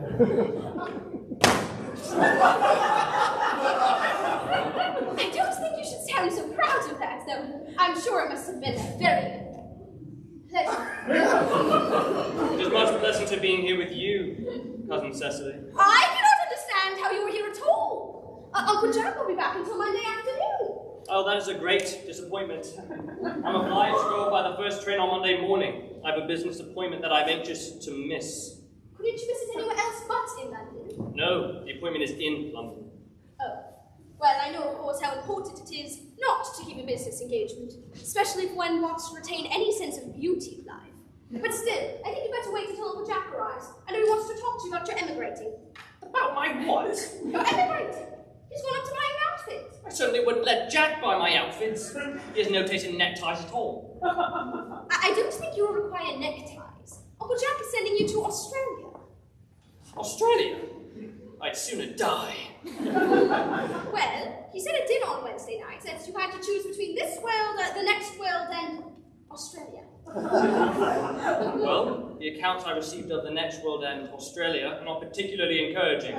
F: I don't think you should sound so proud of that, though. I'm sure it must have been a very pleasant.
A: It is much pleasanter being here with you, Cousin Cecily.
F: I cannot understand how you were here at all. Uncle Jack will be back until Monday afternoon.
A: Oh, that is a great disappointment. I'm obliged to go by the first train on Monday morning. I have a business appointment that I'm anxious to miss.
F: Couldn't you miss it anywhere else but in London?
A: No, the appointment is in London.
F: Oh. Well, I know, of course, how important it is not to keep a business engagement, especially if one wants to retain any sense of beauty of life. But still, I think you better wait until Uncle Jack arrives. I know he wants to talk to you about your emigrating.
A: About my what?
F: Your emigrating. He's gone up to buy an outfit.
A: I certainly wouldn't let Jack buy my outfits. He has no taste in neckties at all.
F: I don't think you'll require neckties. Uncle Jack is sending you to Australia.
A: Australia? I'd sooner die.
F: Well, he said at dinner on Wednesday night that you had to choose between this world, the next world, and Australia.
A: Well, the accounts I received of the next world and Australia are not particularly encouraging.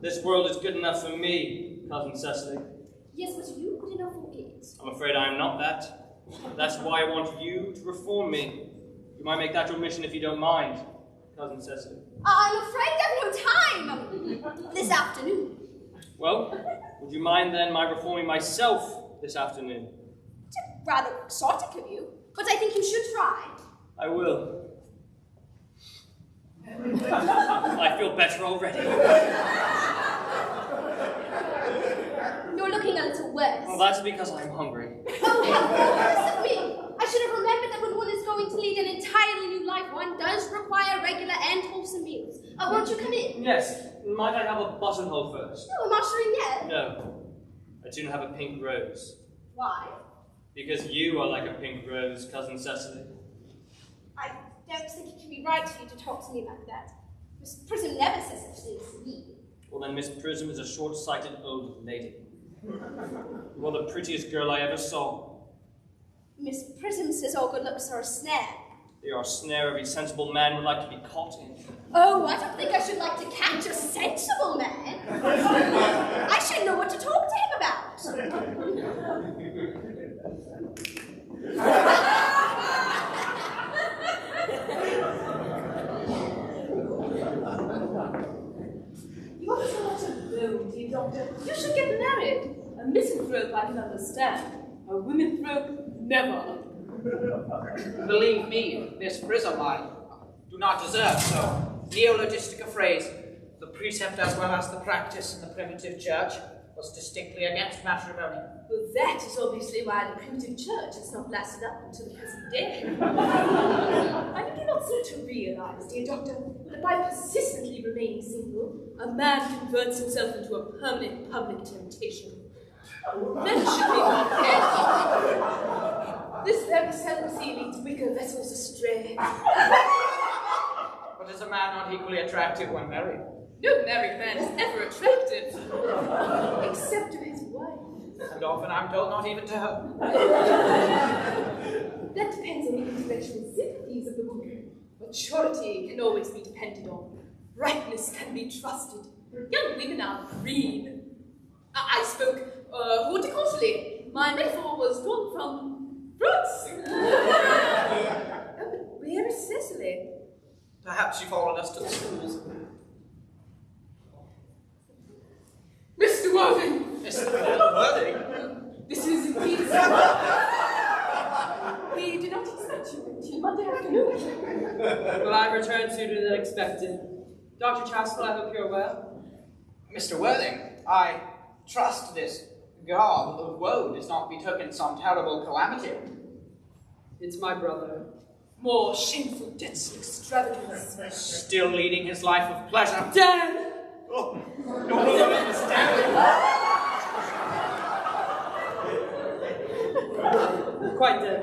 A: This world is good enough for me, Cousin Cecily.
F: Yes, but are you good enough for it?
A: I'm afraid I am not that. That's why I want you to reform me. You might make that your mission if you don't mind, Cousin Cecily.
F: I'm afraid I've no time this afternoon.
A: Well, would you mind then my reforming myself this afternoon?
F: It's rather exotic of you, but I think you should try.
A: I will. I feel better already.
F: You're looking a little worse.
A: Well, that's because I'm hungry.
F: Oh, how thoughtless of me! I should have remembered that when one is going to lead an entirely new life, one does require regular and wholesome meals. Won't you come in?
A: Yes. Might I have a buttonhole first?
F: No, I'm not sure yet.
A: No. I'd sooner have a pink rose.
F: Why?
A: Because you are like a pink rose, Cousin Cecily.
F: I don't think it can be right for you to talk to me like that. Miss Prism never says such things to me.
A: Well, then Miss Prism is a short-sighted old lady. You are the prettiest girl I ever saw.
F: Miss Prism says all good looks are a snare.
A: They are a snare every sensible man would like to be caught in.
F: Oh, I don't think I should like to catch a sensible man. I should know what to talk to him about.
I: You're so much alone, dear doctor. You should get married. A misanthrope I can understand. A womenthrope, never.
H: Believe me, Miss Prism, I do not deserve so neologistic a phrase. The precept as well as the practice in the primitive church was distinctly against matrimony.
I: Well, that is obviously why the primitive church has not lasted up until the present day. I think you're not so to realize, dear doctor, that by persistently remaining single, a man converts himself into a permanent public temptation. Men should be more careful. This very celibacy leads weaker vessels astray.
H: But is a man not equally attractive when married?
I: No married man is ever attractive, except to his wife.
H: And often I'm told not even to her.
I: That depends on the intellectual sympathies of the woman. Maturity can always be depended on. Ripeness can be trusted. Young women are green. I spoke horticulturally. My metaphor was drawn from fruits. Oh, but where is Cecily?
H: Perhaps she followed us to the schools.
I: Mr. Worthing!
H: Mr. Worthing?
I: This is indeed We did not expect you until Monday afternoon.
C: Well, I returned sooner than expected. Dr. Chaskell, I hope you're well.
H: Mr. Worthing, I trust this God, the woe does not betoken some terrible calamity.
C: It's my brother.
I: More shameful debts and extravagance.
H: Still leading his life of pleasure.
C: Dad!
H: Oh, your brother is dead.
C: Quite dead.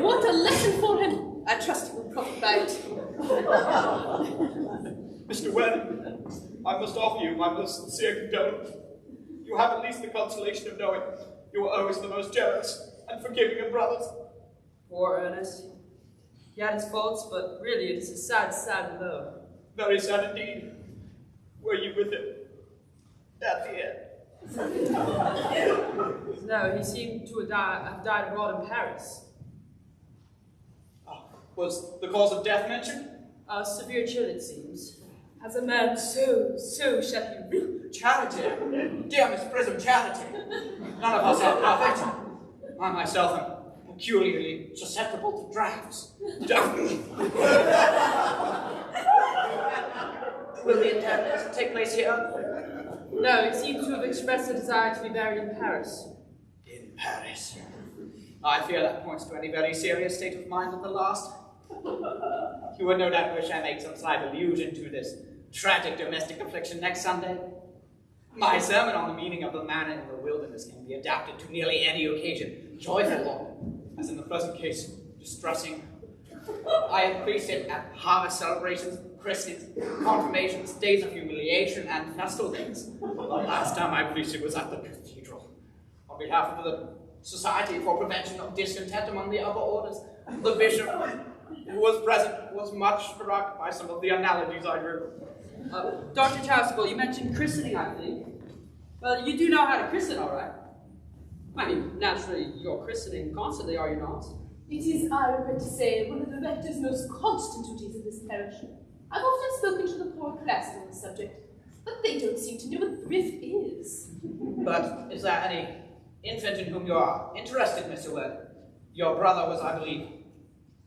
I: What a lesson for him! I trust he will profit by it.
G: Mr. Worthing, I must offer you my most sincere condolence. You have at least the consolation of knowing you are always the most generous and forgiving of brothers.
C: Poor Ernest. He had his faults, but really it is a sad, sad blow.
G: Very sad indeed. Were you with him at the end?
C: No, he seemed to have died abroad in Paris.
G: Was the cause of death mentioned?
C: A severe chill, it seems.
I: As a man so shall he reap.
H: Charity. Dear Miss Prism, charity. None of us are perfect. I myself am peculiarly susceptible to drafts. Will the interment take place here?
C: No, he seems to have expressed a desire to be buried in Paris.
H: In Paris. I fear that points to any very serious state of mind at the last. You would no doubt wish I make some slight allusion to this tragic domestic affliction next Sunday. My sermon on the meaning of the manna in the wilderness can be adapted to nearly any occasion, joyful or, as in the present case, distressing. I have preached it at harvest celebrations, christenings, confirmations, days of humiliation, and festal days. The last time I preached it was at the cathedral, on behalf of the Society for Prevention of Discontent among the upper orders. The bishop, who was present, was much struck by some of the analogies I drew.
C: Dr. Chasuble, you mentioned christening, I think. Well, you do know how to christen, all right? I mean, naturally, you're christening constantly, are you not?
I: It is, I regret to say, one of the rector's most constant duties in this parish. I've often spoken to the poor classes on the subject, but they don't seem to know what thrift is.
H: But is there any infant in whom you are interested, Mr. Webb? Your brother was, I believe,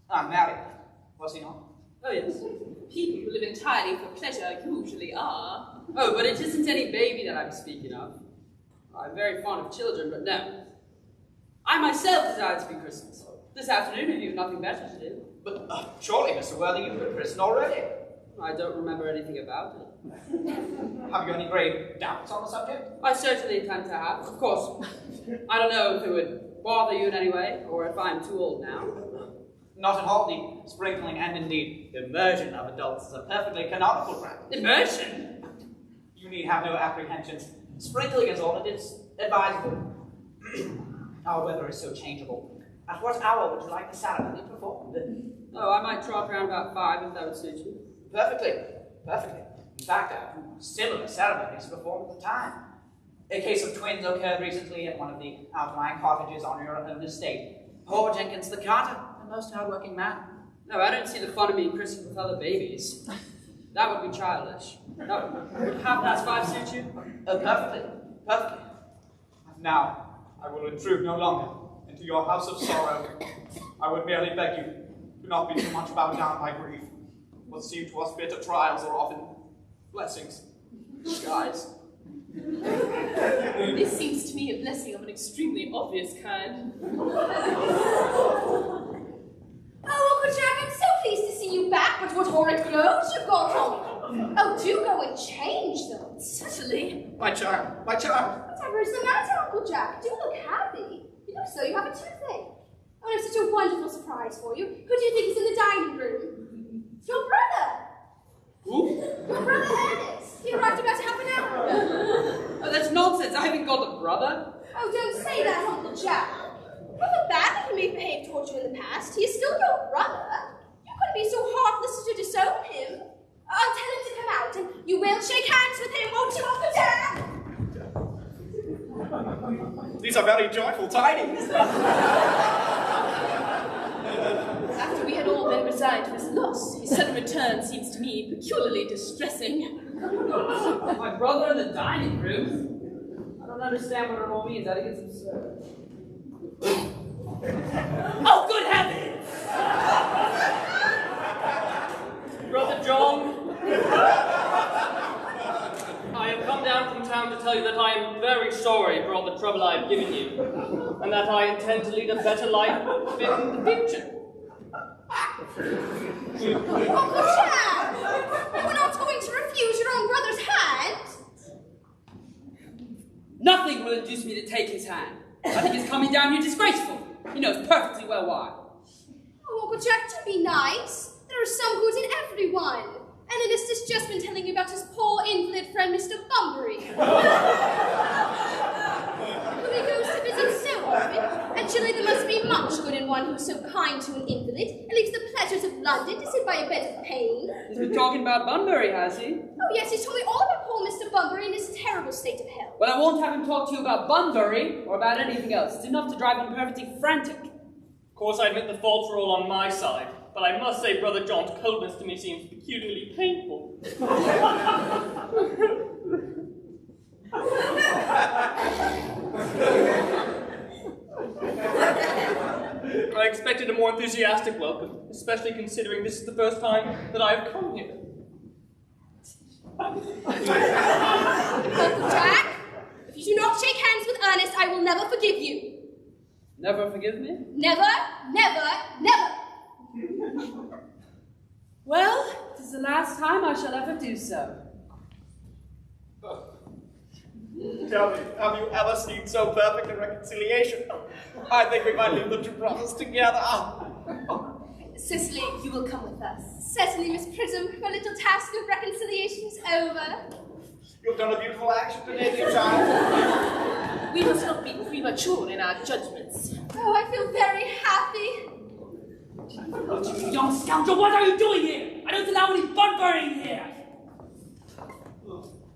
H: unmarried, was he not?
C: Oh, yes.
I: People who live entirely for pleasure usually are.
C: Oh, but it isn't any baby that I'm speaking of. I'm very fond of children, but no. I myself desire to be christened. This afternoon, if you have nothing better to do.
H: But surely, Mr. Worthing, you've been christened already.
C: I don't remember anything about it.
H: Have you any grave doubts on the subject?
C: I certainly intend to have. Of course, I don't know if it would bother you in any way, or if I'm too old now.
H: Not at all. The sprinkling and indeed immersion of adults is a perfectly canonical practice.
C: Immersion?
H: You need have no apprehensions. Sprinkling is all it is advisable. Our weather is so changeable. At what hour would you like the ceremony performed?
C: Oh, I might trot around about 5 if that would suit you.
H: Perfectly. Perfectly. In fact, similar ceremonies performed at the time. A case of twins occurred recently at one of the outlying cottages on your own estate. Poor Jenkins the carter, a most hard-working man.
C: No, I don't see the fun of being christened with other babies. That would be childish. No, would 5:30 suit you?
H: Oh, perfectly. Perfectly.
G: And now, I will intrude no longer into your house of sorrow. I would merely beg you, do not be too much bowed down by grief. What seem to us bitter trials are often blessings in disguise.
I: This seems to me a blessing of an extremely obvious kind.
D: Oh, Uncle Jack, I'm so pleased to see you back, but what horrid clothes you've got on. Oh, do go and change them.
I: Certainly.
G: My child, my child.
D: Whatever is the matter, Uncle Jack? Do look happy. You look so you have a toothache. Oh, it's such a wonderful surprise for you. Who do you think is in the dining room? It's your brother.
C: Who?
D: Your brother Ernest. He arrived about half an hour ago.
C: Oh, that's nonsense. I haven't got a brother.
D: Oh, don't say that, Uncle Jack. However badly he may behave towards you in the past, he is still your brother. You couldn't be so heartless as to disown him. I'll tell him to come out, and you will shake hands with him, won't you, Uncle Jack?
G: These are very joyful tidings.
I: After we had all been resigned to his loss, his sudden return seems to me peculiarly distressing.
C: My brother in the dining room? I don't understand what it all means. I think it's absurd. Oh, good heavens!
A: Brother John, I have I've come down from town to tell you that I am very sorry for all the trouble I have given you, and that I intend to lead a better life in the future.
F: Uncle Jack! You were not going to refuse your own brother's hand?
C: Nothing will induce me to take his hand. I think his coming down here disgraceful. He knows perfectly well why.
F: Oh, Uncle Jack, do be nice. There is some good in everyone. And Ernest has just been telling me about his poor invalid friend, Mr. Bunbury. Who he goes to visit so often, and surely there must be much good in one who's so kind to an invalid, and leaves the pleasures of London to sit by a bed of pain.
C: He's been talking about Bunbury, has he?
F: Oh yes, he's told me all about poor Mr. Bunbury in his terrible state of health.
C: Well, I won't have him talk to you about Bunbury, or about anything else. It's enough to drive him perfectly frantic.
A: Of course, I admit the faults are all on my side, but I must say Brother John's coldness to me seems peculiarly painful. I expected a more enthusiastic welcome, especially considering this is the first time that I have come here.
F: Uncle Jack, if you do not shake hands with Ernest, I will never forgive you.
C: Never forgive me?
F: Never, never, never.
C: Well, this is the last time I shall ever do so.
G: Tell me, have you ever seen so perfect a reconciliation? I think we might leave the two brothers together.
F: Cecily, you will come with us. Certainly, Miss Prism, our little task of reconciliation is over.
G: You've done a beautiful action today, dear child.
I: We must not be premature in our judgments.
F: Oh, I feel very happy.
C: You young scoundrel, what are you doing here? I don't allow any Bunbury here.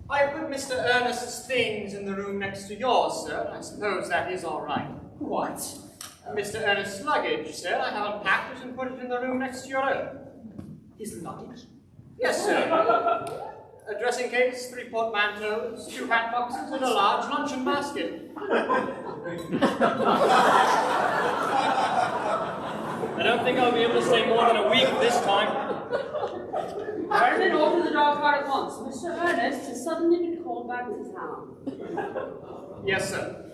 A: I put Mr. Ernest's things in the room next to yours, sir. I suppose that is all right.
C: What?
A: Mr. Ernest's luggage, sir. I have unpacked it and put it in the room next to your own.
C: His luggage?
A: Yes, sir. A dressing case, 3 portmanteaus, 2 hat boxes, and a large luncheon basket. I don't think I'll be able to stay more than a week this time.
C: Ireland, open the dog cart at once. Mr. Ernest has suddenly been called back to town.
A: Yes, sir.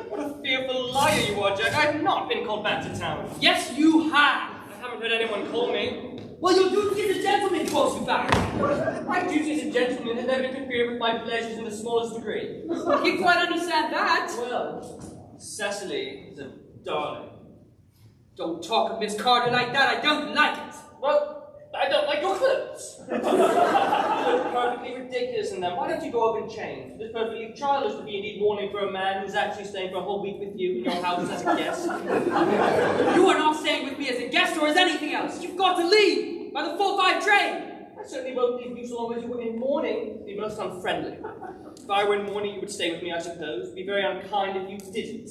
A: What a fearful liar you are, Jack. I have not been called back to town.
C: Yes, you have.
A: I haven't heard anyone call me.
C: Well, your duty as a gentleman calls you back.
A: My duty as a gentleman has never interfered with my pleasures in the smallest degree.
C: You quite understand that.
A: Well, Cecily is a darling.
C: Don't talk of Miss Carter like that. I don't like it.
A: Well, I don't like your clothes. You look perfectly ridiculous in them. Why don't you go up and change? It is perfectly childish to be indeed mourning for a man who's actually staying for a whole week with you in your house as a guest.
C: You are not staying with me as a guest or as anything else. You've got to leave by the 4:05 train.
A: I certainly won't leave you so long as you were in mourning. It'd be most unfriendly. If I were in mourning, you would stay with me, I suppose. It'd be very unkind if you didn't.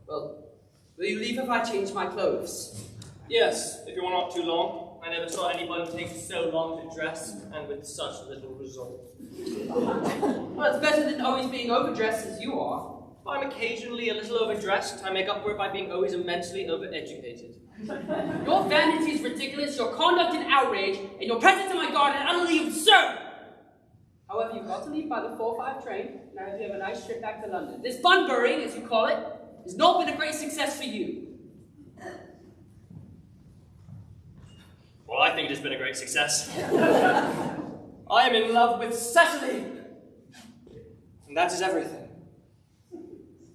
C: Well, will you leave if I change my clothes?
A: Yes, if you were not too long. I never saw anyone take so long to dress, and with such little result.
C: Well, it's better than always being overdressed as you are.
A: If I'm occasionally a little overdressed, I make up for it by being always immensely overeducated.
C: Your vanity is ridiculous, your conduct an outrage, and your presence in my garden utterly absurd. However, you've got to leave by the 4:05 train, and I hope you have a nice trip back to London. This Bunbury, as you call it, has not been a great success for you.
A: Well, I think it has been a great success. I am in love with Cecily! And that is everything.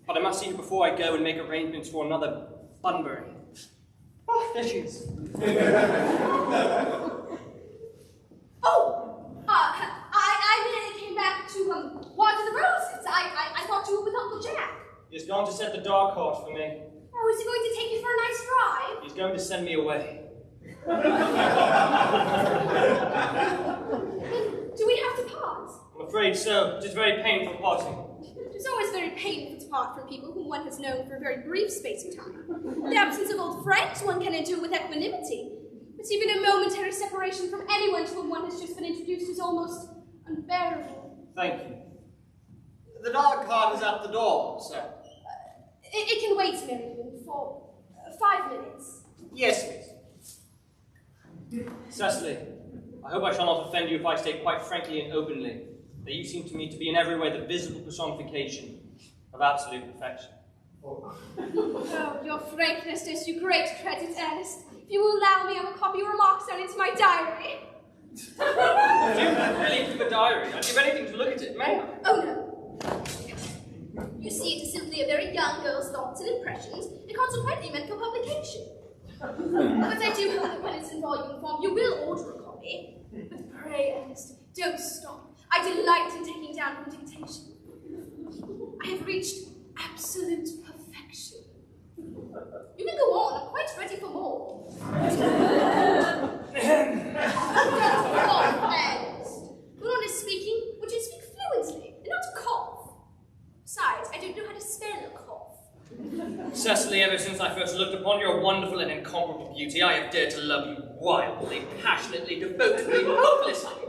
A: But I must see her before I go and make arrangements for another Bunbury. Oh, there she is.
F: I merely came back to water the roses. I thought you were with Uncle Jack.
A: He's gone to set the dog cart for me.
F: Oh, is he going to take you for a nice drive?
A: He's going to send me away.
F: Do we have to part?
A: I'm afraid so. It is very painful parting.
F: It's always very painful to part from people whom one has known for a very brief space of time. The absence of old friends one can endure with equanimity. But even a momentary separation from anyone to whom one has just been introduced is almost unbearable.
A: Thank you. The dog cart is at the door, sir.
F: It can wait, Mary, for 5 minutes.
A: Yes, miss. Cecily, I hope I shall not offend you if I state quite frankly and openly that you seem to me to be in every way the visible personification of absolute perfection.
F: Oh, your frankness does you great credit, Ernest. If you will allow me, I will copy your remarks down into my diary.
A: Do you really keep a diary? I'd give anything to look at it, may I?
F: Oh, no. You see, it is simply a very young girl's thoughts and impressions, and consequently meant for publication. But I do hope that when it's in volume form, you will order a copy. But pray, Ernest, don't stop. I delight in taking down from dictation. I have reached absolute perfection. You can go on, I'm quite ready for more. Don't cough, Ernest. When one is speaking, would you speak fluently, and not cough? Besides, I don't know how to spell a cough.
A: Cecily, ever since I first looked upon your wonderful and incomparable beauty, I have dared to love you wildly, passionately, devotedly, hopelessly.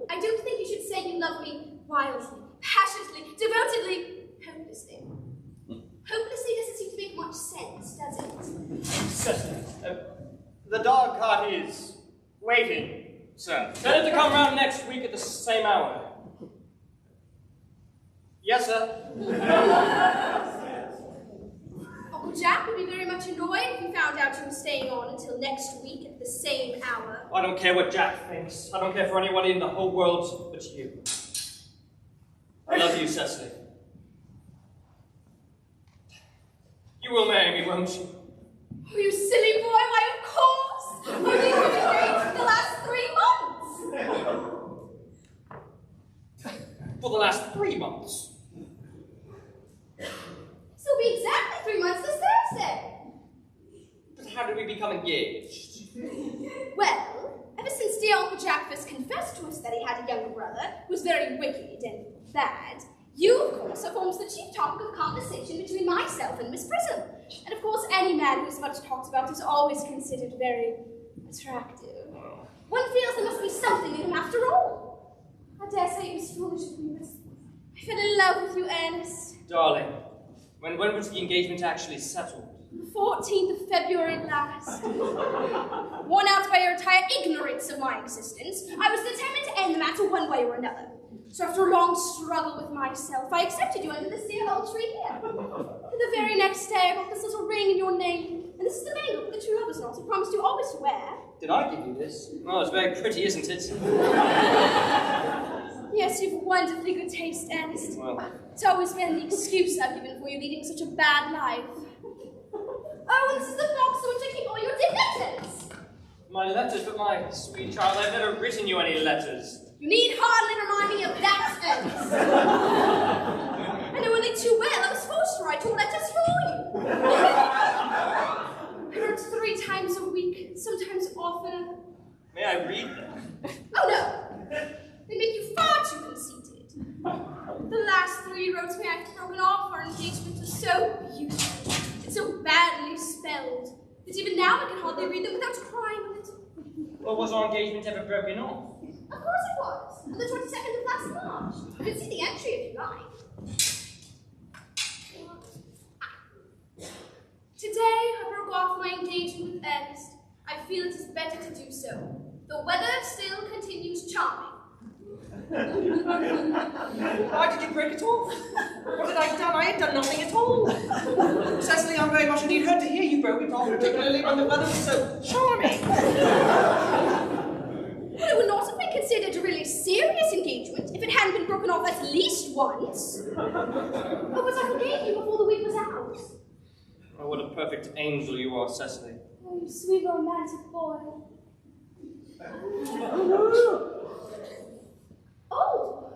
F: I don't think you should say you love me wildly, passionately, devotedly, hopelessly. Hopelessly doesn't seem to make much sense, does it?
B: Cecily, the dog cart is waiting, sir.
A: Tell it to come round next week at the same hour. Yes, sir.
F: Uncle Jack would be very much annoyed if he found out you were staying on until next week at the same hour.
A: I don't care what Jack thinks. I don't care for anyone in the whole world but you. I love you, Cecily. You will marry me, won't you?
F: Oh, you silly boy, why, of course! Only you've been engaged for the last 3 months!
A: For the last 3 months.
F: It'll be exactly 3 months this Thursday.
A: But how did we become engaged?
F: Well, ever since dear Uncle Jack first confessed to us that he had a younger brother who was very wicked and bad, you, of course, are forms the chief topic of conversation between myself and Miss Prism. And of course, any man who is much talked about is always considered very attractive. One feels there must be something in him after all. I dare say it was foolish of me, but I fell in love with you, Ernest.
A: Darling, when was the engagement actually settled?
F: The 14th of February last. Worn out by your entire ignorance of my existence, I was determined to end the matter one way or another. So after a long struggle with myself, I accepted you under this dear old tree here. And the very next day, I got this little ring in your name. And this is the bangle that true lovers knot I promised you always to wear.
A: Did I give you this? Oh, it's very pretty, isn't it?
F: Yes, you've wonderfully good taste, Ernest.
A: Well,
F: It's always been the excuse I've given for you leading such a bad life. Oh, and this is the box in which I keep all your dear letters.
A: my letters, but my sweet child, I've never written you any letters.
F: You need hardly remind me of that, Ernest. I know only too well I was forced to write your letters for you. I wrote 3 times a week, sometimes oftener.
A: May I read them?
F: Oh no! They make you far too conceited. The last 3 you wrote me after broken off our engagement was so beautiful and so badly spelled that even now I can hardly read them without crying a little.
A: Well, was our engagement ever broken off?
F: Of course it was, on the 22nd of last March. You can see the entry if you like. Today I broke off my engagement with Ernest. I feel it is better to do so. The weather still continues charming.
H: Why did you break it off? What had I done? I had done nothing at all. Cecily, I'm very much indeed hurt to hear you broke it off, particularly when the weather was so charming.
F: Well, it would not have been considered a really serious engagement if it hadn't been broken off at least once. Oh, but I forgave you before the week was out.
A: Oh, what a perfect angel you are, Cecily.
F: Oh, you sweet romantic boy. Oh!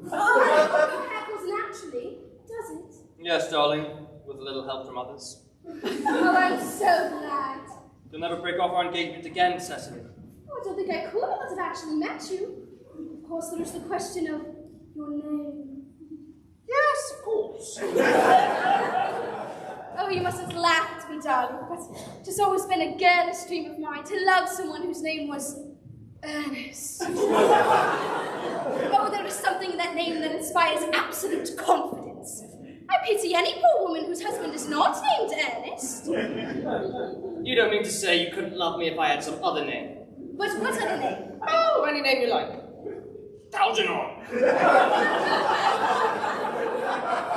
F: That happens naturally, does it?
A: Yes, darling, with a little help from others.
F: Oh, I'm so glad.
A: You'll never break off our engagement again, Cecily.
F: Oh, I don't think I could unless I've actually met you. Of course, there's the question of your name.
H: Yes, of course.
F: Oh, you mustn't laugh at me, darling, but it has always been a girlish dream of mine to love someone whose name was Ernest. Oh, there is something in that name that inspires absolute confidence. I pity any poor woman whose husband is not named Ernest.
A: You don't mean to say you couldn't love me if I had some other name?
F: But what other name?
H: Oh, any name you like.
A: Algernon.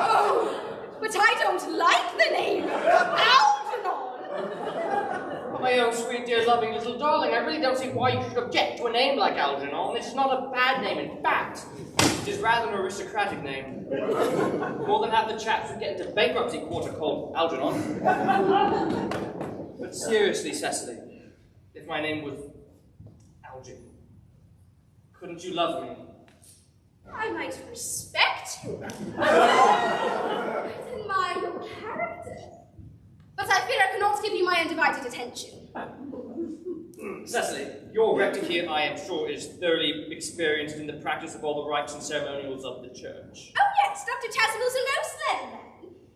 F: Oh, but I don't like the name Algernon.
A: My own sweet, dear, loving little darling, I really don't see why you should object to a name like Algernon. It is not a bad name, in fact. It is rather an aristocratic name. More than half the chaps who get into bankruptcy court are called Algernon. But seriously, Cecily, if my name was Algy, couldn't you love me?
F: I might respect you. I admire your character. But I fear I cannot give you my undivided attention.
A: Cecily, your rector here, I am sure, is thoroughly experienced in the practice of all the rites and ceremonials of the church.
F: Oh yes, Dr. Chasuble knows then.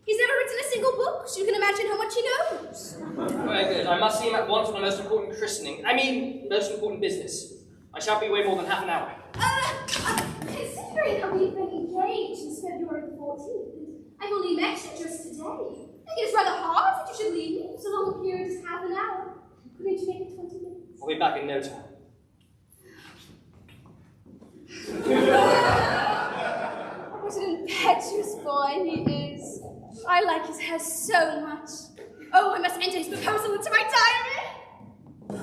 F: He's never written a single book, so you can imagine how much he knows.
A: Very good. I must see him at once on the most important christening. I mean, most important business. I shan't be away more than half an hour.
F: Considering how we've been engaged since February the 14th, I've only met you just today. I think it's rather hard that you should leave me so long a period as half an hour. Couldn't you make it 20 minutes?
A: I'll be back in no time.
F: What an impetuous boy he is. I like his hair so much. Oh, I must enter his proposal into my diary.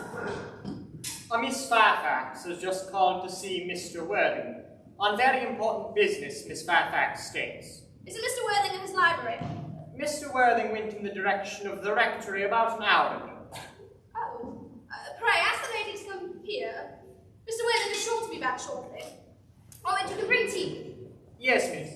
J: A Miss Fairfax has just called to see Mr. Worthing. On very important business, Miss Fairfax states.
F: Is it Mr. Worthing in his library?
J: Mr. Worthing went in the direction of the rectory about an hour ago.
F: Oh, pray ask the lady to come here. Mr. Worthing is sure to be back shortly. Oh, and you can bring tea.
J: Yes, miss.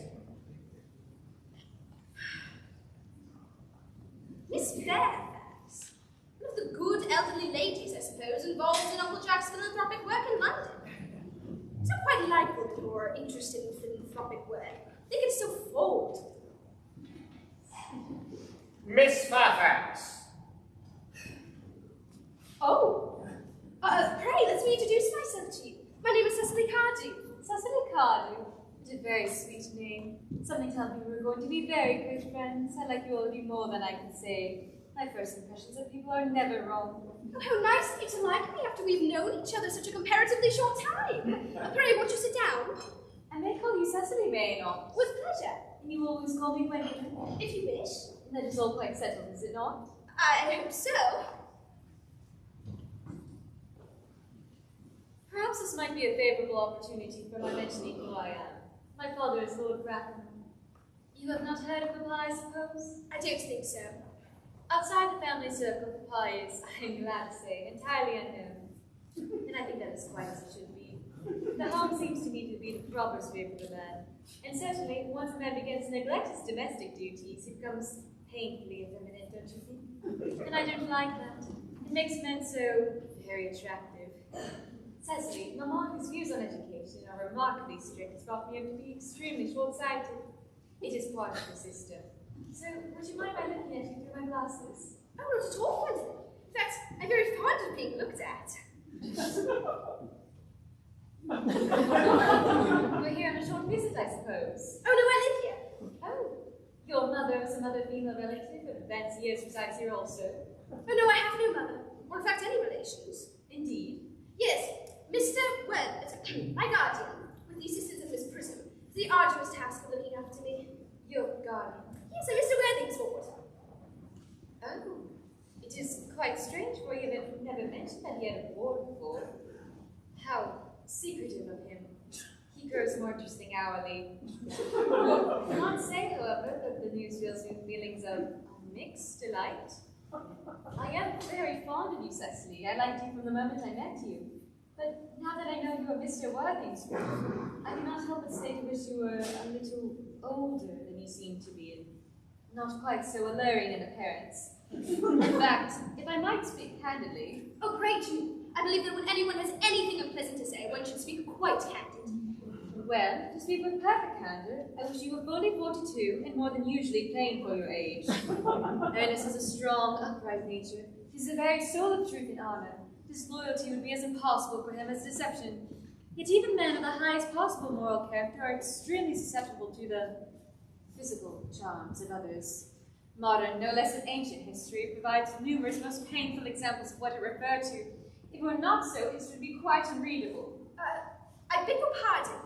F: Miss Fairfax, one of the good elderly ladies, I suppose, involved in Uncle Jack's philanthropic work in London. I don't quite like that you're interested in philanthropic work. I think it's so forward.
J: Miss Fairfax.
F: Oh, pray, let me introduce myself to you. My name is Cecily Cardew.
E: Cecily Cardew. What a very sweet name. Something tells me we're going to be very good friends. I like you all of you more than I can say. My first impressions of people are never wrong.
F: Oh, how nice of you to like me after we've known each other such a comparatively short time. Pray, won't you sit down?
E: I may call you Cecily, may I not?
F: With pleasure.
E: And you always call me Wendy.
F: If you wish.
E: And that is all quite settled, is it not?
F: I hope so.
E: Perhaps this might be a favourable opportunity for my mentioning who I am. My father is Lord Bracken. You have not heard of Papa, I suppose?
F: I don't think so.
E: Outside the family circle, Papa is, I'm glad to say, entirely unknown. And I think that is quite as it should be. The home seems to me to be the proper sphere for the man. And certainly, once a man begins to neglect his domestic duties, it becomes painfully effeminate, don't you think? And I don't like that. It makes men so very attractive. Cecily, Mamma, whose views on education are remarkably strict, has brought me up to be extremely short-sighted. It is part of the system. So, would you mind my looking at you through my glasses?
F: Oh, not at all, Wendy. In fact, I'm very fond of being looked at.
E: We're here on a short visit, I suppose.
F: Oh, no, I live here.
E: Oh, your mother is another female relative of advanced years resides here also.
F: Oh, no, I have no mother. Or, in fact, any relations.
E: Indeed.
F: Yes, Mr. my guardian, with the assistance of Miss Prism, the arduous task of looking after me.
E: Your guardian?
F: Yes, I'm Mr. Worthing's ward.
E: Oh, it is quite strange for you to have never mentioned that he had a ward before. How secretive of him. He grows more interesting hourly. I cannot say, however, that the news fills me with feelings of mixed delight. I am very fond of you, Cecily. I liked you from the moment I met you. But now that I know you are Mr. Worthing's friend, I cannot help but say to wish you were a little older than you seem to be, and not quite so alluring in appearance. In fact, if I might speak candidly...
F: Oh, pray do. I believe that when anyone has anything unpleasant to say, one should speak quite candid.
E: Well, to speak with perfect candor, I wish you were fully 42 and more than usually plain for your age. Ernest has a strong, upright nature. He is the very soul of truth and honor. Disloyalty would be as impossible for him as deception. Yet even men of the highest possible moral character are extremely susceptible to the physical charms of others. Modern, no less than ancient history provides numerous most painful examples of what it referred to. If it were not so, history would be quite unreadable.
F: I beg your pardon,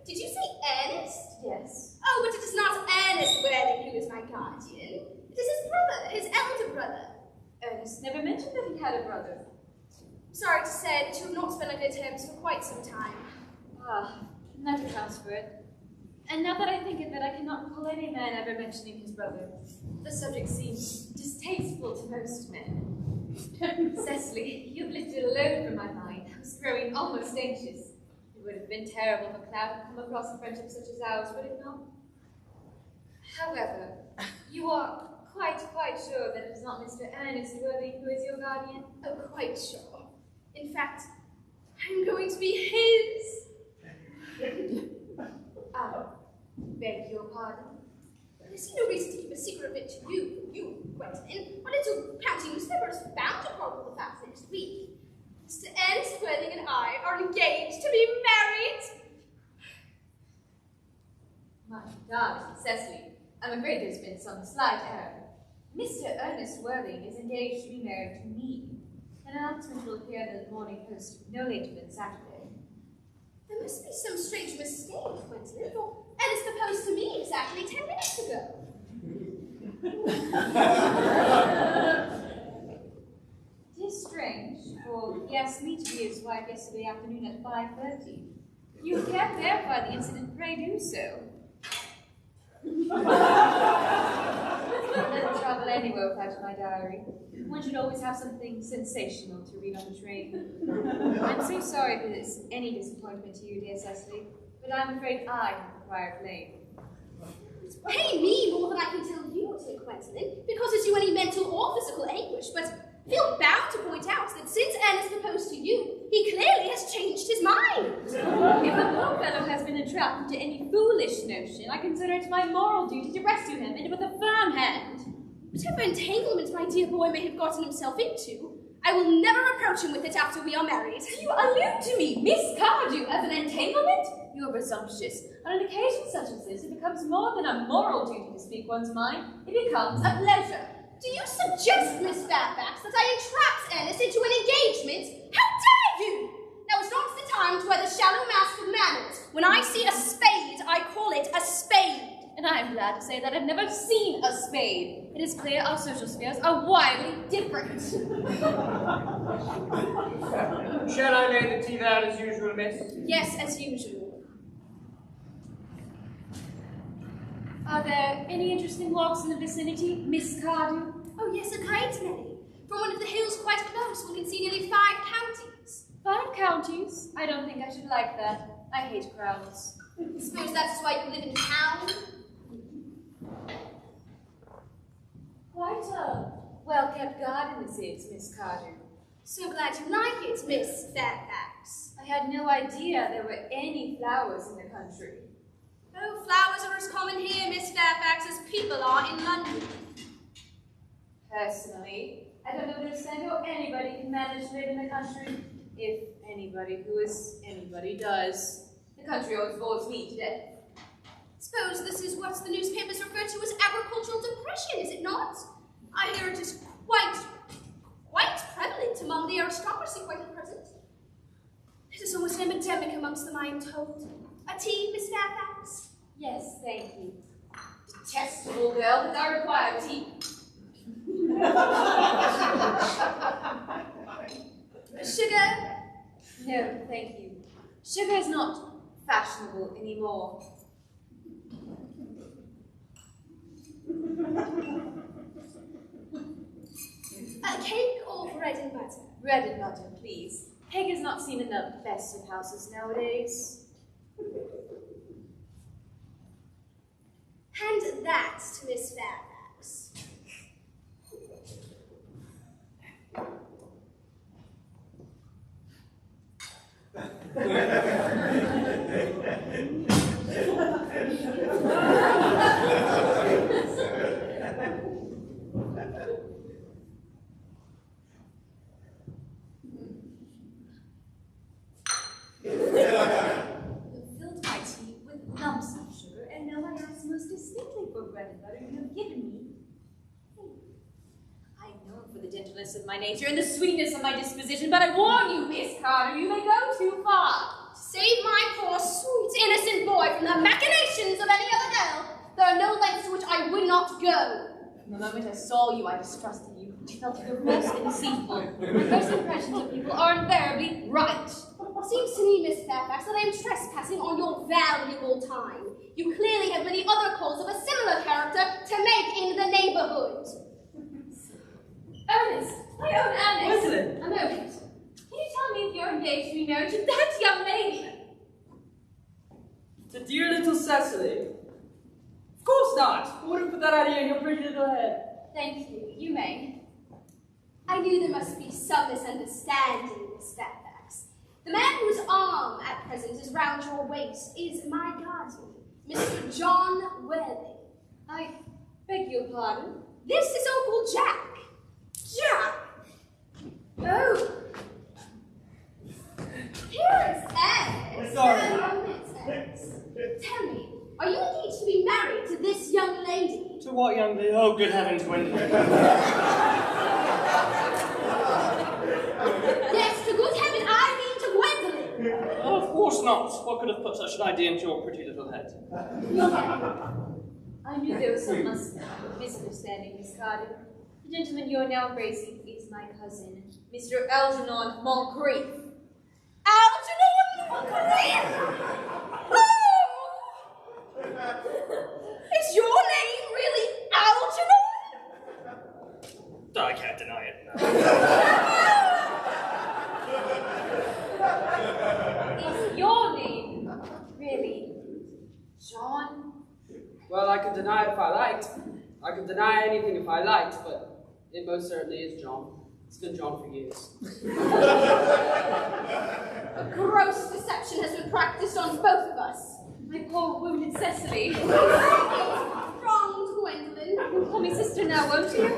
I: Did you say Ernest?
E: Yes.
I: Oh, but it is not Ernest Worthing who is my guardian. It is his brother, his elder brother.
E: Ernest never mentioned that he had a brother.
I: Sorry to say that you have not been on good terms for quite some time.
E: Ah, that accounts for it. And now that I think of it, I cannot recall any man ever mentioning his brother. The subject seems distasteful to most men. Cecily, you've lifted a load from my mind. I was growing almost anxious. It would have been terrible for Cloud to come across a friendship such as ours, would it not? However, you are quite sure that it is not Mr. Ernest Worthing who is your guardian?
I: Oh, quite sure. In fact, I'm going to be his.
E: I beg your pardon.
I: I see no reason to keep a secret of it to you, Quentin. A little county newspaper is bound to chronicle the facts next week. Mr. Ernest Worthing and I are engaged to be married.
E: My darling Cecily, I'm afraid there's been some slight error. Mr. Ernest Worthing is engaged to be married to me. An announcement will appear in the Morning Post no later than Saturday.
I: There must be some strange mistake, Quentin, for Ernest proposed to me exactly 10 minutes ago.
E: It is strange, for he asked me to be his wife yesterday afternoon at 5:30. You can't verify the incident, pray do so. I never travel anywhere without my diary. One should always have something sensational to read on the train. I'm so sorry if it is any disappointment to you, dear Cecily, but I'm afraid I have acquired blame.
I: Pay me more than I can tell you, dear Quentin, because it's you any mental or physical anguish, but I feel bound to point out that since Ernest proposed to you, he clearly has changed his mind.
E: If the poor fellow has been entrapped into any foolish notion, I consider it my moral duty to rescue him, and with a firm hand.
I: Whatever entanglement my dear boy may have gotten himself into, I will never approach him with it after we are married.
E: You allude to me, Miss Cardew, as an entanglement? You are presumptuous. On an occasion such as this, it becomes more than a moral duty to speak one's mind. It becomes a pleasure.
I: Do you suggest, Miss Fairfax, that I entrapped Ernest into an engagement? How dare you! Now is not the time to wear the shallow mask of manners. When I see a spade, I call it a spade.
E: And I am glad to say that I've never seen a spade. It is clear our social spheres are widely different.
A: Shall I lay the tea there as usual, miss?
I: Yes, as usual.
E: Are there any interesting walks in the vicinity, Miss Cardew?
I: Oh yes, a great many. From one of the hills quite close, one can see nearly 5 counties.
E: 5 counties? I don't think I should like that. I hate crowds.
I: I suppose that's why you live in town?
E: Quite a well-kept garden this is, Miss Cardew.
I: So glad you like it, Miss Fairfax.
E: I had no idea there were any flowers in the country.
I: Oh, flowers are as common here, Miss Fairfax, as people are in London.
E: Personally, I don't understand how anybody can manage to live in the country. If anybody who is anybody does. The country always bores me to death.
I: Suppose this is what the newspapers refer to as agricultural depression, is it not? I hear it is quite prevalent among the aristocracy quite at present. It is almost an epidemic amongst them, I am told. A tea, Miss Fairfax?
E: Yes, thank you. Detestable girl, but I require tea.
I: Sugar?
E: No, thank you. Sugar is not fashionable anymore.
I: Cake or bread and butter?
E: Bread and butter, please. Cake is not seen in the best of houses nowadays.
I: Hand that to Miss Fairfax.
E: Filled my tea with lumps of sugar, and now I ask most distinctly for bread and butter you have given me. I am known for the gentleness of my nature and the sweetness of my disposition, but I warn you, Miss Carter, you may go too far.
I: Save my poor, sweet, innocent boy
F: the machinations of any other girl, there are no lengths to which I would not go. From the moment I saw you, I distrusted you. I felt you were most inconceivable. My first impressions of people are invariably right. Seems to me, Miss Fairfax, that I am trespassing on your valuable time. You clearly have many other calls of a similar character to make in the neighborhood. Ernest, my own Ernest.
C: Gwendolyn.
F: A moment. Can you tell me if you're engaged to be married to that young lady?
C: The dear little Cecily. Of course not. Who would have put that idea in your pretty little head?
F: Thank you. You may. I knew there must be some misunderstanding, Miss Fairfax. The man whose arm at present is round your waist is my guardian, Mr. John Worthing. I beg your pardon? This is Uncle Jack. Jack! Oh. Here is Ernest. Tell me, are you engaged to be married to this young lady?
A: To what young lady? Oh, good heavens, Gwendolyn.
F: Yes, to good heaven, I mean to Gwendolyn.
A: Oh, of course not. What could have put such an idea into your pretty little head?
E: I knew there was some misunderstanding, Miss Carter. The gentleman you are now embracing is my cousin, Mr. Algernon Moncrief.
F: Algernon Moncrief! Oh! Is your name really Algernon?
A: I can't deny it.
E: Is your name really John?
C: Well, I could deny it if I liked. I could deny anything if I liked, but it most certainly is John. It's been John for years.
F: A gross deception has been practiced on both of us.
E: My poor wounded Cecily.
F: Wronged, Gwendolyn.
E: You'll call me sister now, won't you?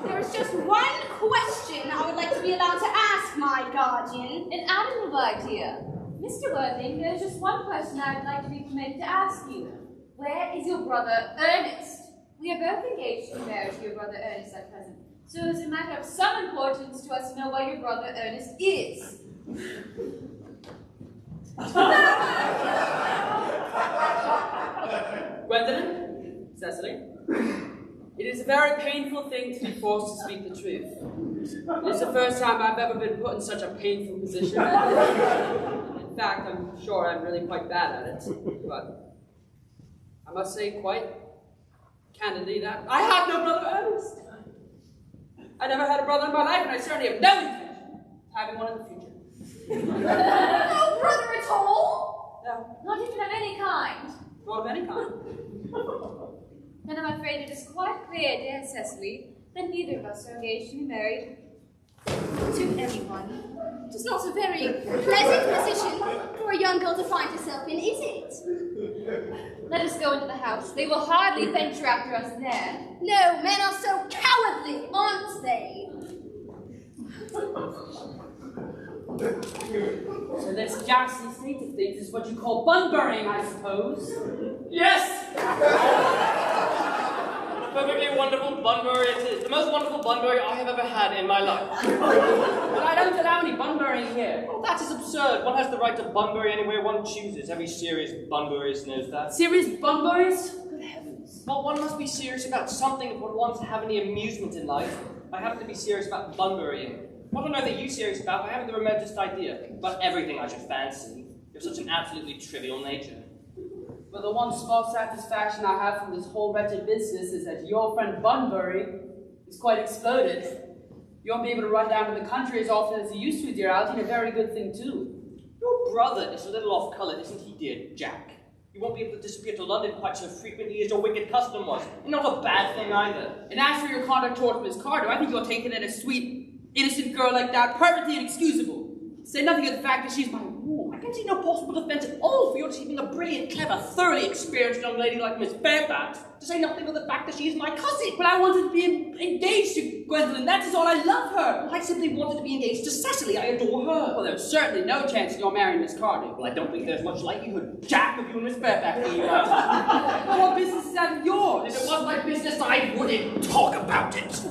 F: There is just one question I would like to be allowed to ask my guardian.
E: An admirable idea. Mr. Worthing, there's just one question I'd like to be permitted to ask you. Where is your brother Ernest? We are both engaged to be married to your brother Ernest at present, so it's a matter of some importance to us to know where your brother Ernest is.
C: Gwendolyn, Cecily, it is a very painful thing to be forced to speak the truth. It is the first time I've ever been put in such a painful position. In fact, I'm sure I'm really quite bad at it, but I must say quite candidly that I have no brother Ernest. I never had a brother in my life, and I certainly have no intention of having one in the future.
F: No brother at all?
C: No,
E: Not even of any kind.
C: not of any kind.
E: Then I'm afraid it is quite clear, dear Cecily, that neither of us are engaged to be married to anyone.
F: It is not a very pleasant position for a young girl to find herself in, is it?
E: Let us go into the house. They will hardly venture after us there.
F: No, men are so cowardly, aren't they?
C: So this ghastly state of things is what you call bun-burying, I suppose?
A: Yes! A perfectly wonderful Bunbury it is. The most wonderful Bunbury I have ever had in my life.
C: But I don't allow any bun-burying here.
A: Well, that is absurd. One has the right to Bunbury anywhere one chooses. Every serious Bunburyist knows that.
C: Serious bun-buries? Good heavens.
A: Well, one must be serious about something if one wants to have any amusement in life. I happen to be serious about Bunburying. What on earth are you serious about? I haven't the remotest idea. About everything I should fancy. You're such an absolutely trivial nature.
C: But the one small satisfaction I have from this whole wretched business is that your friend Bunbury is quite exploded. You won't be able to run down to the country as often as you used to, dear Algy, and a very good thing, too.
A: Your brother is a little off-colour, isn't he, dear Jack? You won't be able to disappear to London quite so frequently as your wicked custom was. And not a bad thing either.
C: And as for your conduct towards Miss Carter, I think you're taking in a sweet, innocent girl like that perfectly inexcusable. Say nothing of the fact that she's my ward.
A: I can see no possible defence at all for your deceiving a brilliant, clever, thoroughly experienced young lady like Miss Fairfax, to say nothing of the fact that she is my cousin.
C: But I wanted to be engaged to Gwendolyn, that is all. I love her.
A: Well, I simply wanted to be engaged to Cecily. I adore her.
C: Well, there's certainly no chance you're marrying Miss Carter.
A: Well, I don't think there's much likelihood, Jack, of you and Miss Fairfax being married.
C: Well, what business is that of yours?
A: If it was my business, I wouldn't talk about it.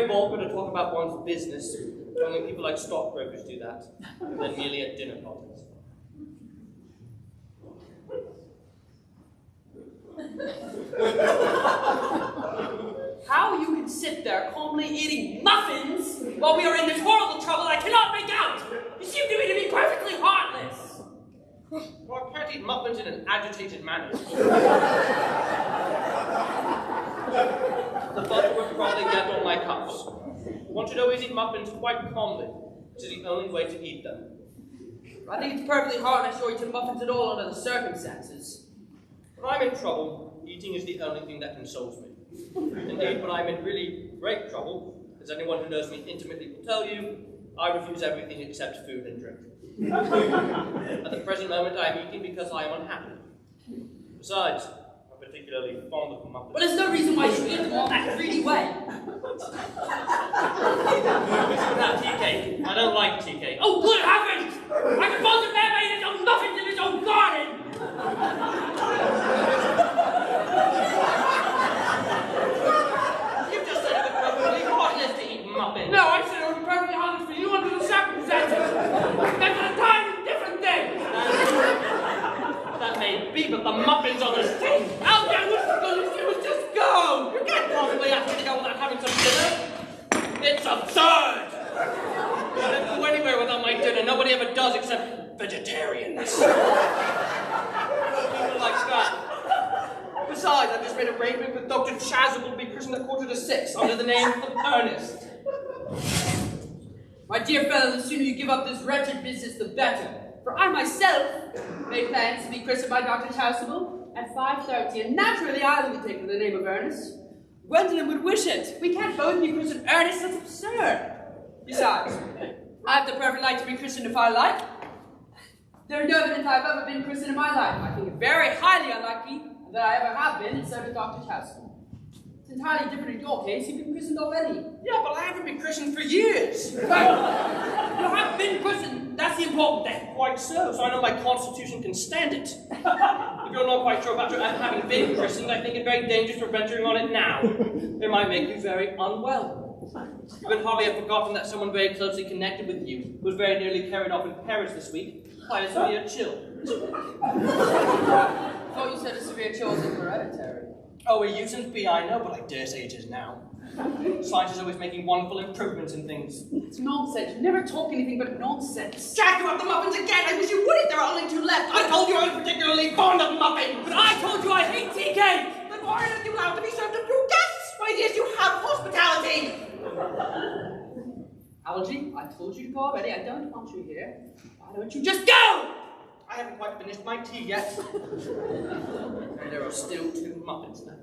A: very vulgar to talk about one's business. Only people like stockbrokers do that. And then merely at dinner parties.
C: How you can sit there calmly eating muffins while we are in this horrible trouble, I cannot make out! You seem to me to be perfectly heartless!
A: Well, I can't eat muffins in an agitated manner. The butter would probably get on my cuffs. One should always eat muffins quite calmly. It is the only way to eat them.
C: I think it's perfectly heartless to eat muffins at all under the circumstances.
A: When I'm in trouble, eating is the only thing that consoles me. Indeed, when I'm in really great trouble, as anyone who knows me intimately will tell you, I refuse everything except food and drink. At the present moment, I am eating because I am unhappy. Besides, I'm particularly fond of muffins.
C: But there's no reason why you should eat them all that greedy way.
A: Not tea cake. I don't like tea cake.
C: Oh, good heavens! I suppose a man made his own muffins in his own garden!
A: You just said it was perfectly heartless to eat muffins.
C: No, I said it was perfectly honest for you under the circumstances. That's a entirely different thing.
A: That may be, but the muffins on the stage.
C: How dare you just go?
A: You can't possibly ask me to go without having some dinner. It's absurd. I don't go anywhere without my dinner. Nobody ever does except vegetarians. People like that. Besides, I've just made arrangement with Dr. Chasuble to be christened at 5:45 under the name of Ernest.
C: My dear fellow, the sooner you give up this wretched business, the better. For I myself made plans to be christened by Dr. Chasuble at 5:30, and naturally I will be taking the name of Ernest. Gwendolyn would wish it. We can't both be christened Ernest, that's absurd. Besides, I have the perfect right to be christened if I like. There is no evidence I've ever been christened in my life. I think it very highly unlikely that I ever have been, and so did Dr. Chasuble. It's entirely different in your case. You've been christened already.
A: Yeah, but I haven't been christened for years.
C: You have been christened. That's the important thing.
A: Quite so I know my constitution can stand it. If you're not quite sure about your having been christened, I think it's very dangerous for venturing on it now. It might make you very unwell. You would hardly have forgotten that someone very closely connected with you was very nearly carried off in Paris this week by a severe chill.
C: I thought you said a severe chill wasn't hereditary.
A: Oh, it used to be, I know, but I dare say it is now. Science is always making wonderful improvements in things.
C: It's nonsense. You never talk anything but nonsense.
A: Jack, you have the muffins again! I wish you wouldn't! There are only 2 left! I told you I was particularly fond of muffins!
C: But I told you I hate tea cake!
A: Then why aren't you allowed to be served to new guests? Why, yes, you have hospitality!
C: Algie, I told you to go already. I don't want you here. Why don't you just go?
A: I haven't quite finished my tea yet. And there are still 2 muffins left.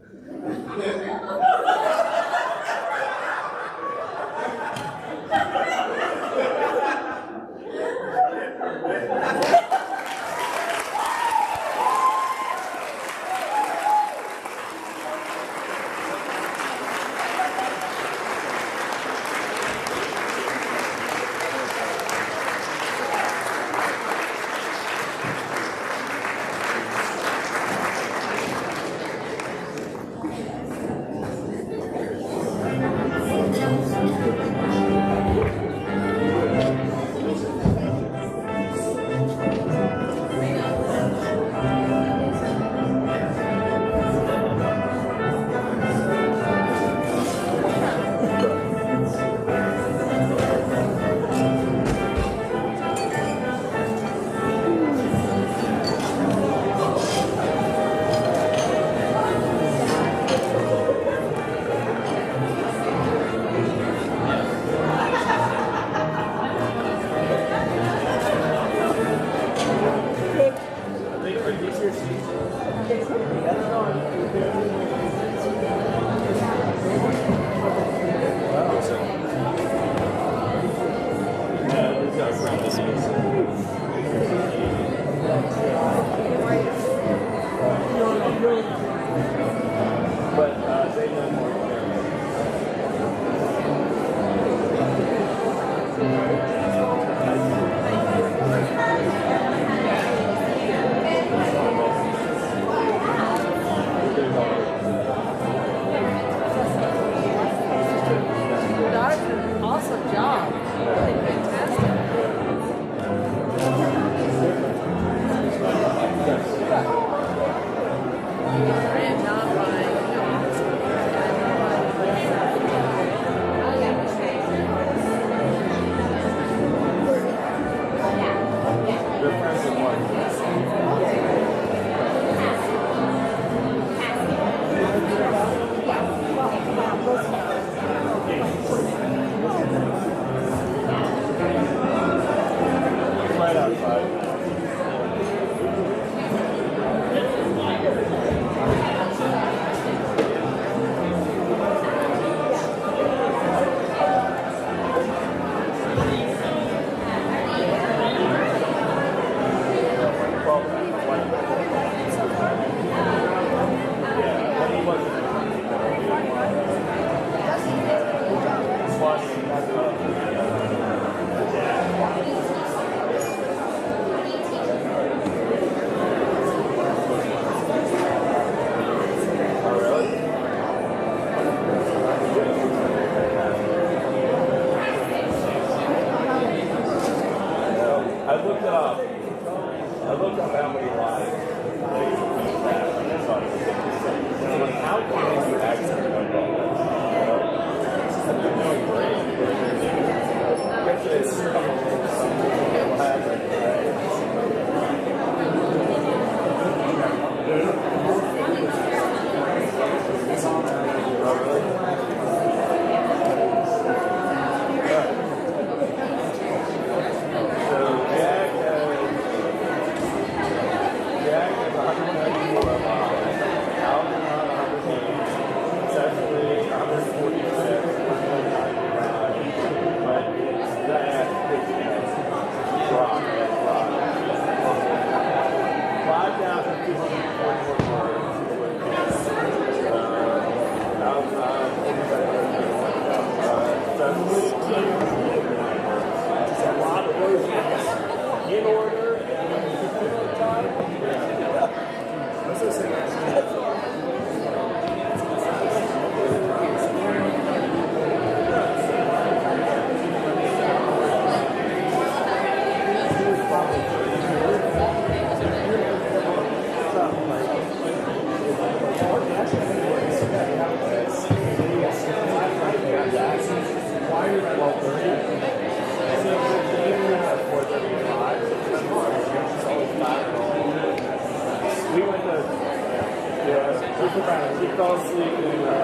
K: She fell asleep in the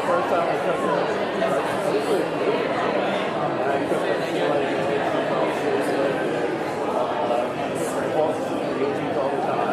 K: first time I took her. She was really cute. And I took her to like, she fell asleep like, all the time.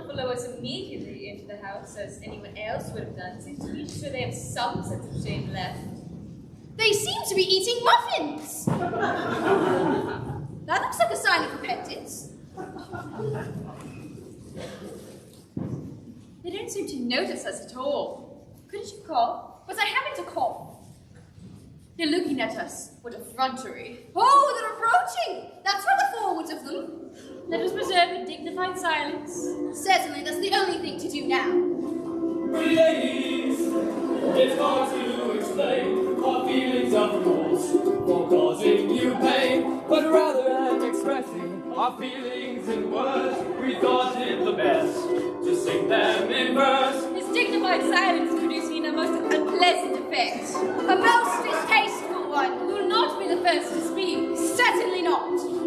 E: Follow us immediately into the house as anyone else would have done. Seems to be sure they have some sense of shame left.
F: They seem to be eating muffins! That looks like a sign of repentance.
E: They don't seem to notice us at all. Couldn't you call?
F: Was I having to call?
E: They're looking at us. What effrontery.
F: Oh, they're approaching! That's rather forward of them.
E: Let us preserve a dignified silence.
F: Certainly, that's the only thing to do now.
L: Ladies, it's hard to explain our feelings of remorse for causing you pain, but rather than expressing our feelings in words, we thought it the best to sing them in verse.
E: This dignified silence producing a most unpleasant effect.
F: A most distasteful one.
E: You will not be the first to speak.
F: Certainly not.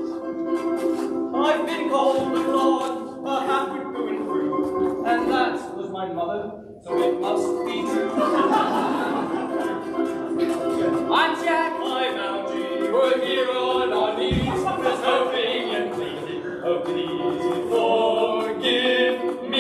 L: I've been called the Lord, a half-wit through and through, and that was my mother, so it must be true. I'm Jack, I'm Algie, we're here on our knees, just hoping and pleading, oh please forgive me.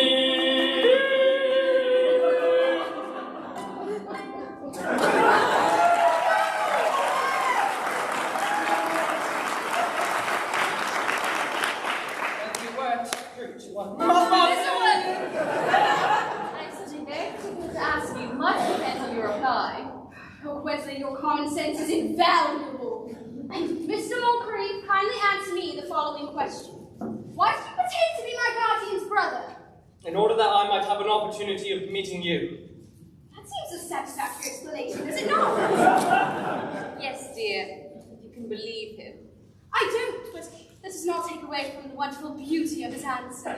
F: Wesley, your common sense is invaluable. Mr. Moncrief, kindly answer me the following question. Why do you pretend to be my guardian's brother?
A: In order that I might have an opportunity of meeting you.
F: That seems a satisfactory explanation, does it not?
E: Yes, dear, if you can believe him.
F: I don't, but that does not take away from the wonderful beauty of his answer.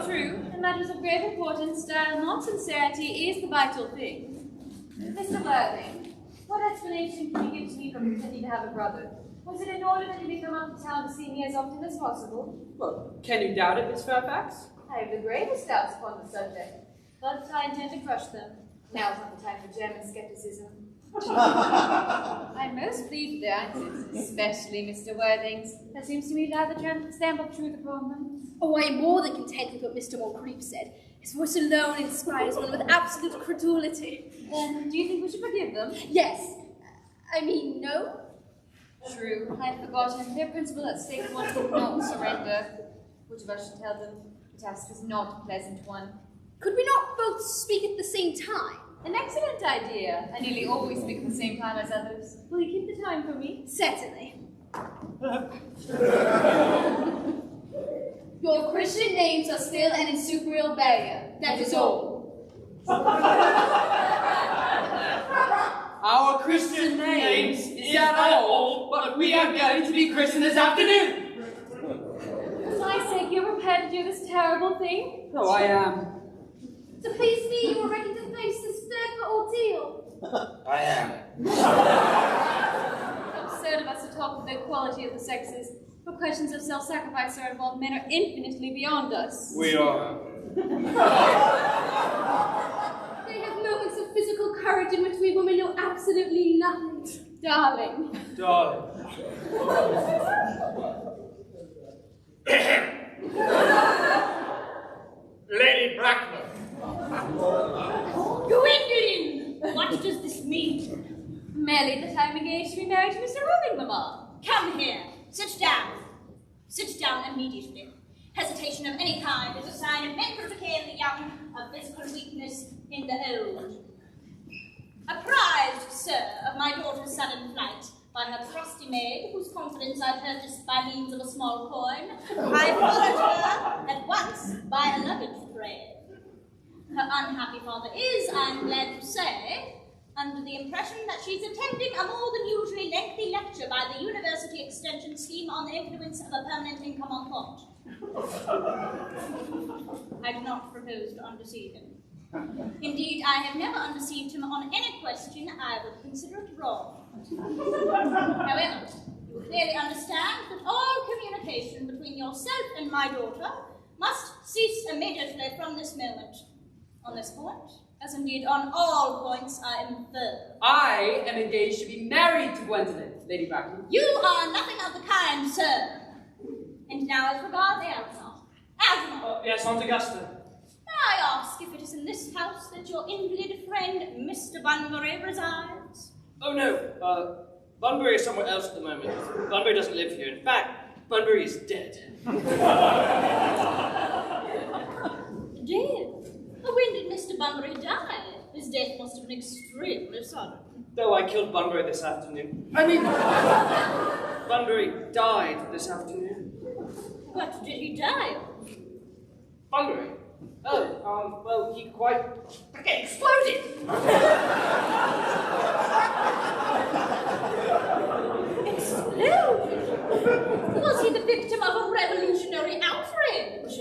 E: True, in matters of grave importance, style, not sincerity, is the vital thing. Mr. Worthing, what explanation can you give to me for pretending to have a brother? Was it in order that you may come up to town to see me as often as possible?
C: Well, can you doubt it, Miss Fairfax?
E: I have the gravest doubts upon the subject, but I intend to crush them. Now is not the time for German skepticism. I'm most pleased with their answers, especially Mr. Worthing's. There seems to me to have the stamp of truth upon them.
F: Oh, I am more than content with what Mr. Moncrief said. His voice alone inspires one with absolute credulity.
E: Then, do you think we should forgive them?
F: Yes. I mean, no.
E: True. I've forgotten. Their principle at stake one would not surrender. Which of us should tell them? The task is not a pleasant one.
F: Could we not both speak at the same time?
E: An excellent idea. I nearly always speak at the same time as others. Will you keep the time for me?
F: Certainly. Your Christian names are still an insuperable barrier. That is all.
L: Our Christian names is not all, but we are going to be christened this afternoon.
E: For my sake, you're prepared to do this terrible thing?
C: Oh, I am.
F: To please me, you are ready to face this fearful ordeal.
L: I am.
E: Absurd of us to talk of the equality of the sexes. For questions of self-sacrifice are involved, men are infinitely beyond us.
L: We are.
F: They have moments of physical courage in which we women know absolutely nothing.
E: Darling.
A: Darling. Lady Bracknell.
D: Gwendolyn! What does this mean?
E: Merely that I'm engaged to be married to Mr. Worthing, Mamma.
D: Come here. Sit down. Sit down immediately. Hesitation of any kind is a sign of mental decay in the young, of physical weakness in the old. Apprised, sir, of my daughter's sudden flight by her trusty maid, whose confidence I purchased by means of a small coin, I followed her at once by a luggage train. Her unhappy father is, I'm glad to say, under the impression that she's attending a more than usually lengthy lecture by the University Extension Scheme on the influence of a permanent income on thought. I do not propose to undeceive him. Indeed, I have never undeceived him on any question I would consider it wrong. However, you clearly understand that all communication between yourself and my daughter must cease immediately from this moment. On this point, as indeed on all points I infer.
C: I am engaged to be married to Gwendolyn, Lady Bracknell.
D: You are nothing of the kind, sir. And now as regards Algernon. Algernon!
A: Yes, Aunt Augusta.
D: May I ask if it is in this house that your invalid friend, Mr. Bunbury, resides?
A: Oh, no. Bunbury is somewhere else at the moment. Bunbury doesn't live here. In fact, Bunbury is dead.
D: Dead? When did Mr. Bunbury die? His death must have been extremely sudden.
A: Though I killed Bunbury this afternoon. I mean, Bunbury died this afternoon.
D: What did he die of?
A: Bunbury? Oh, well, he quite exploded.
D: Exploded? Was he the victim of a revolutionary outrage?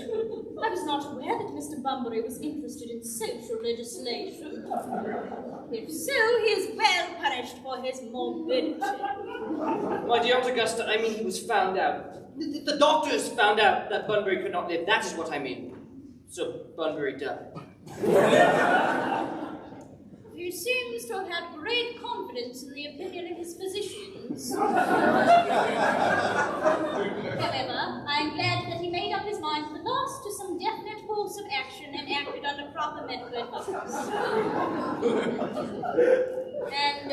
D: I was not aware that Mr. Bunbury was interested in social legislation. If so, he is well punished for his morbidity.
A: My dear Aunt Augusta, I mean he was found out. The doctors found out that Bunbury could not live. That is what I mean. So Bunbury died.
D: He seems to have had great confidence in the opinion of his physicians. However, I am glad that he made up his mind at last to some definite course of action and acted under proper medical advice. And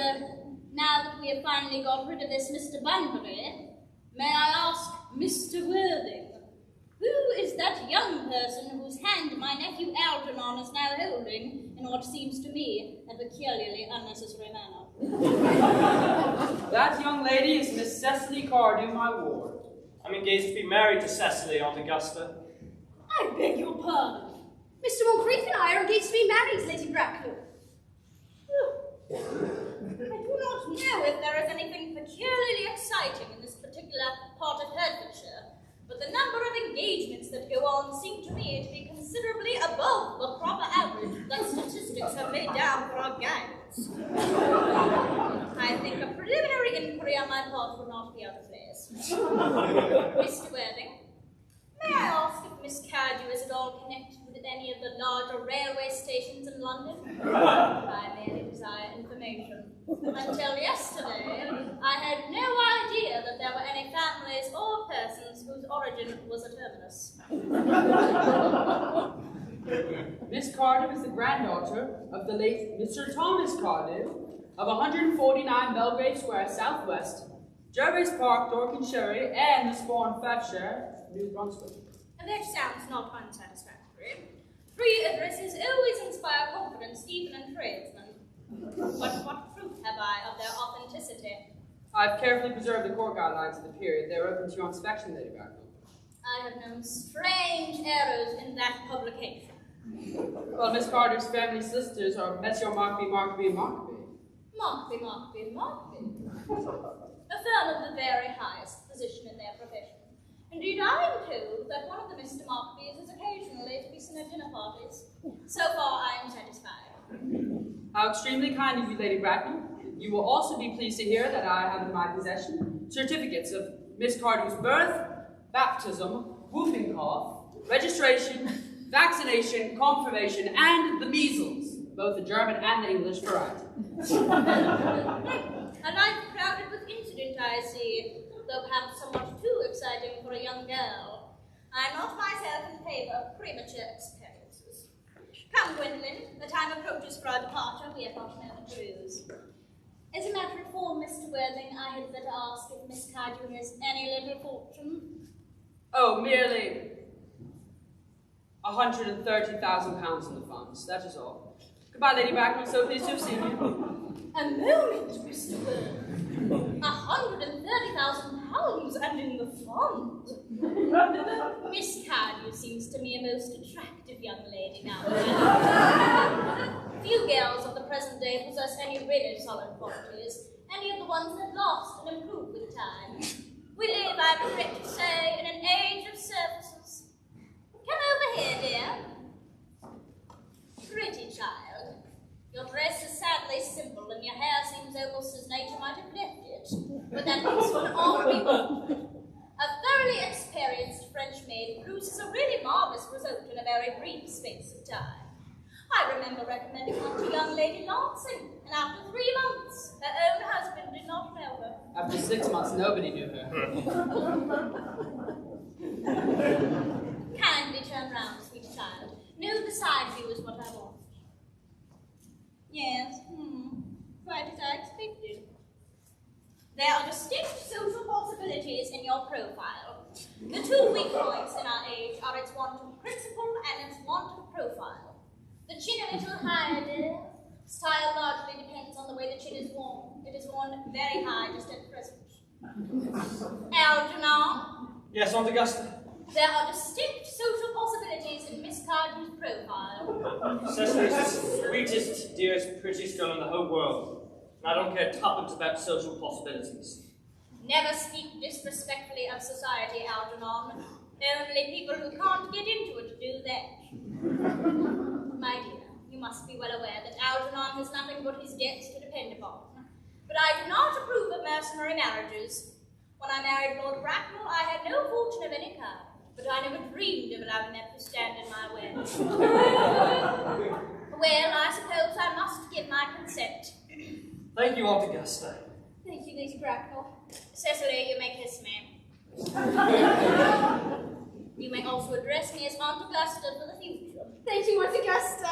D: now that we have finally got rid of this Mr. Bunbury, may I ask Mr. Worthing, who is that young person whose hand my nephew Algernon is now holding in what seems to me a peculiarly unnecessary manner?
C: That young lady is Miss Cecily Cardew, my ward.
A: I'm engaged to be married to Cecily, Aunt Augusta.
D: I beg your pardon.
F: Mr. Moncrief and I are engaged to be married, Lady Bracknell.
D: I do not know if there is anything peculiarly exciting in this particular part of Hertfordshire, but the number of engagements that go on seem to me to be considerably above the proper average that statistics have laid down for our guidance. I think a preliminary inquiry on my part would not be out of place. Mr. Worthing, may I ask if Miss Cardew is at all connected with any of the larger railway stations in London? I merely desire information. Until yesterday, I had no idea that there were any families or persons whose origin was a terminus.
C: Miss Cardew is the granddaughter of the late Mr. Thomas Cardew of 149 Belgrave Square, Southwest, Jervis Park, Dorking-Sherry, and the Spawn Thatcher, New Brunswick.
D: That sounds not unsatisfactory. 3 addresses always inspire confidence, even in tradesmen. But what proof have I of their authenticity?
C: I've carefully preserved the court guidelines of the period. They're open to your inspection, Lady Bracknell.
D: I have known strange errors in that publication.
C: Well, Miss Carter's family solicitors are Messieurs Markby, Markby, and Markby.
D: Markby. A firm of the very highest position in their profession. Indeed, I am told that one of the Mr. Markbys is occasionally to be seen at dinner parties. So far, I am satisfied.
C: How extremely kind of you, Lady Bracknell. You will also be pleased to hear that I have in my possession certificates of Miss Cardew's birth, baptism, whooping cough, registration, vaccination, confirmation, and the measles, both the German and the English variety.
D: A life crowded with incident, I see, though perhaps somewhat too exciting for a young girl. I am not myself in favor of premature experiences. Come, Gwendolyn. The time approaches for our departure. We have not known a cruise. As a matter of form, Mr. Worthing, I had better ask if Miss Cardew has any little fortune.
C: Oh, merely £130,000 in the funds, that is all. Goodbye, Lady Bracknell, so pleased to have seen you.
D: A moment, Mr. Worthing. £130,000 and in the fund. Miss Cardew seems to me a most attractive young lady now. Few girls of the present day possess any really solid qualities, any of the ones that lost and improved with time. We live, I regret to say, in an age of surfaces. Come over here, dear. Pretty child. Your dress is sadly simple, and your hair seems almost as nature might have left it. But that makes one all people. A thoroughly experienced French maid produces a really marvelous result in a very brief space of time. I remember recommending one to young Lady Lancing, and after 3 months, her own husband did not know her.
C: After 6 months, nobody knew her.
D: Kindly turn round, sweet child. No, the side view is what I want. Yes, quite as I expected. There are distinct social possibilities in your profile. The 2 weak points in our age are its want of principle and its want of profile. The chin a little higher, dear. Style largely depends on the way the chin is worn. It is worn very high just at present. Algernon?
A: Yes, Aunt Augusta.
D: There are distinct social possibilities in Miss Cardew's profile.
A: Cecily's the sweetest, dearest, prettiest girl in the whole world. And I don't care tuppence about social possibilities.
D: Never speak disrespectfully of society, Algernon. Only people who can't get into it do that. My dear, you must be well aware that Algernon has nothing but his debts to depend upon. But I do not approve of mercenary marriages. When I married Lord Bracknell, I had no fortune of any kind, but I never dreamed of allowing that to stand in my way. Well, I suppose I must give my consent.
A: Thank you, Aunt Augusta.
D: Thank you, Lady Bracknell. Cecily, you may kiss me. You may also address me as Aunt Augusta for the future.
F: Thank you, Aunt Augusta.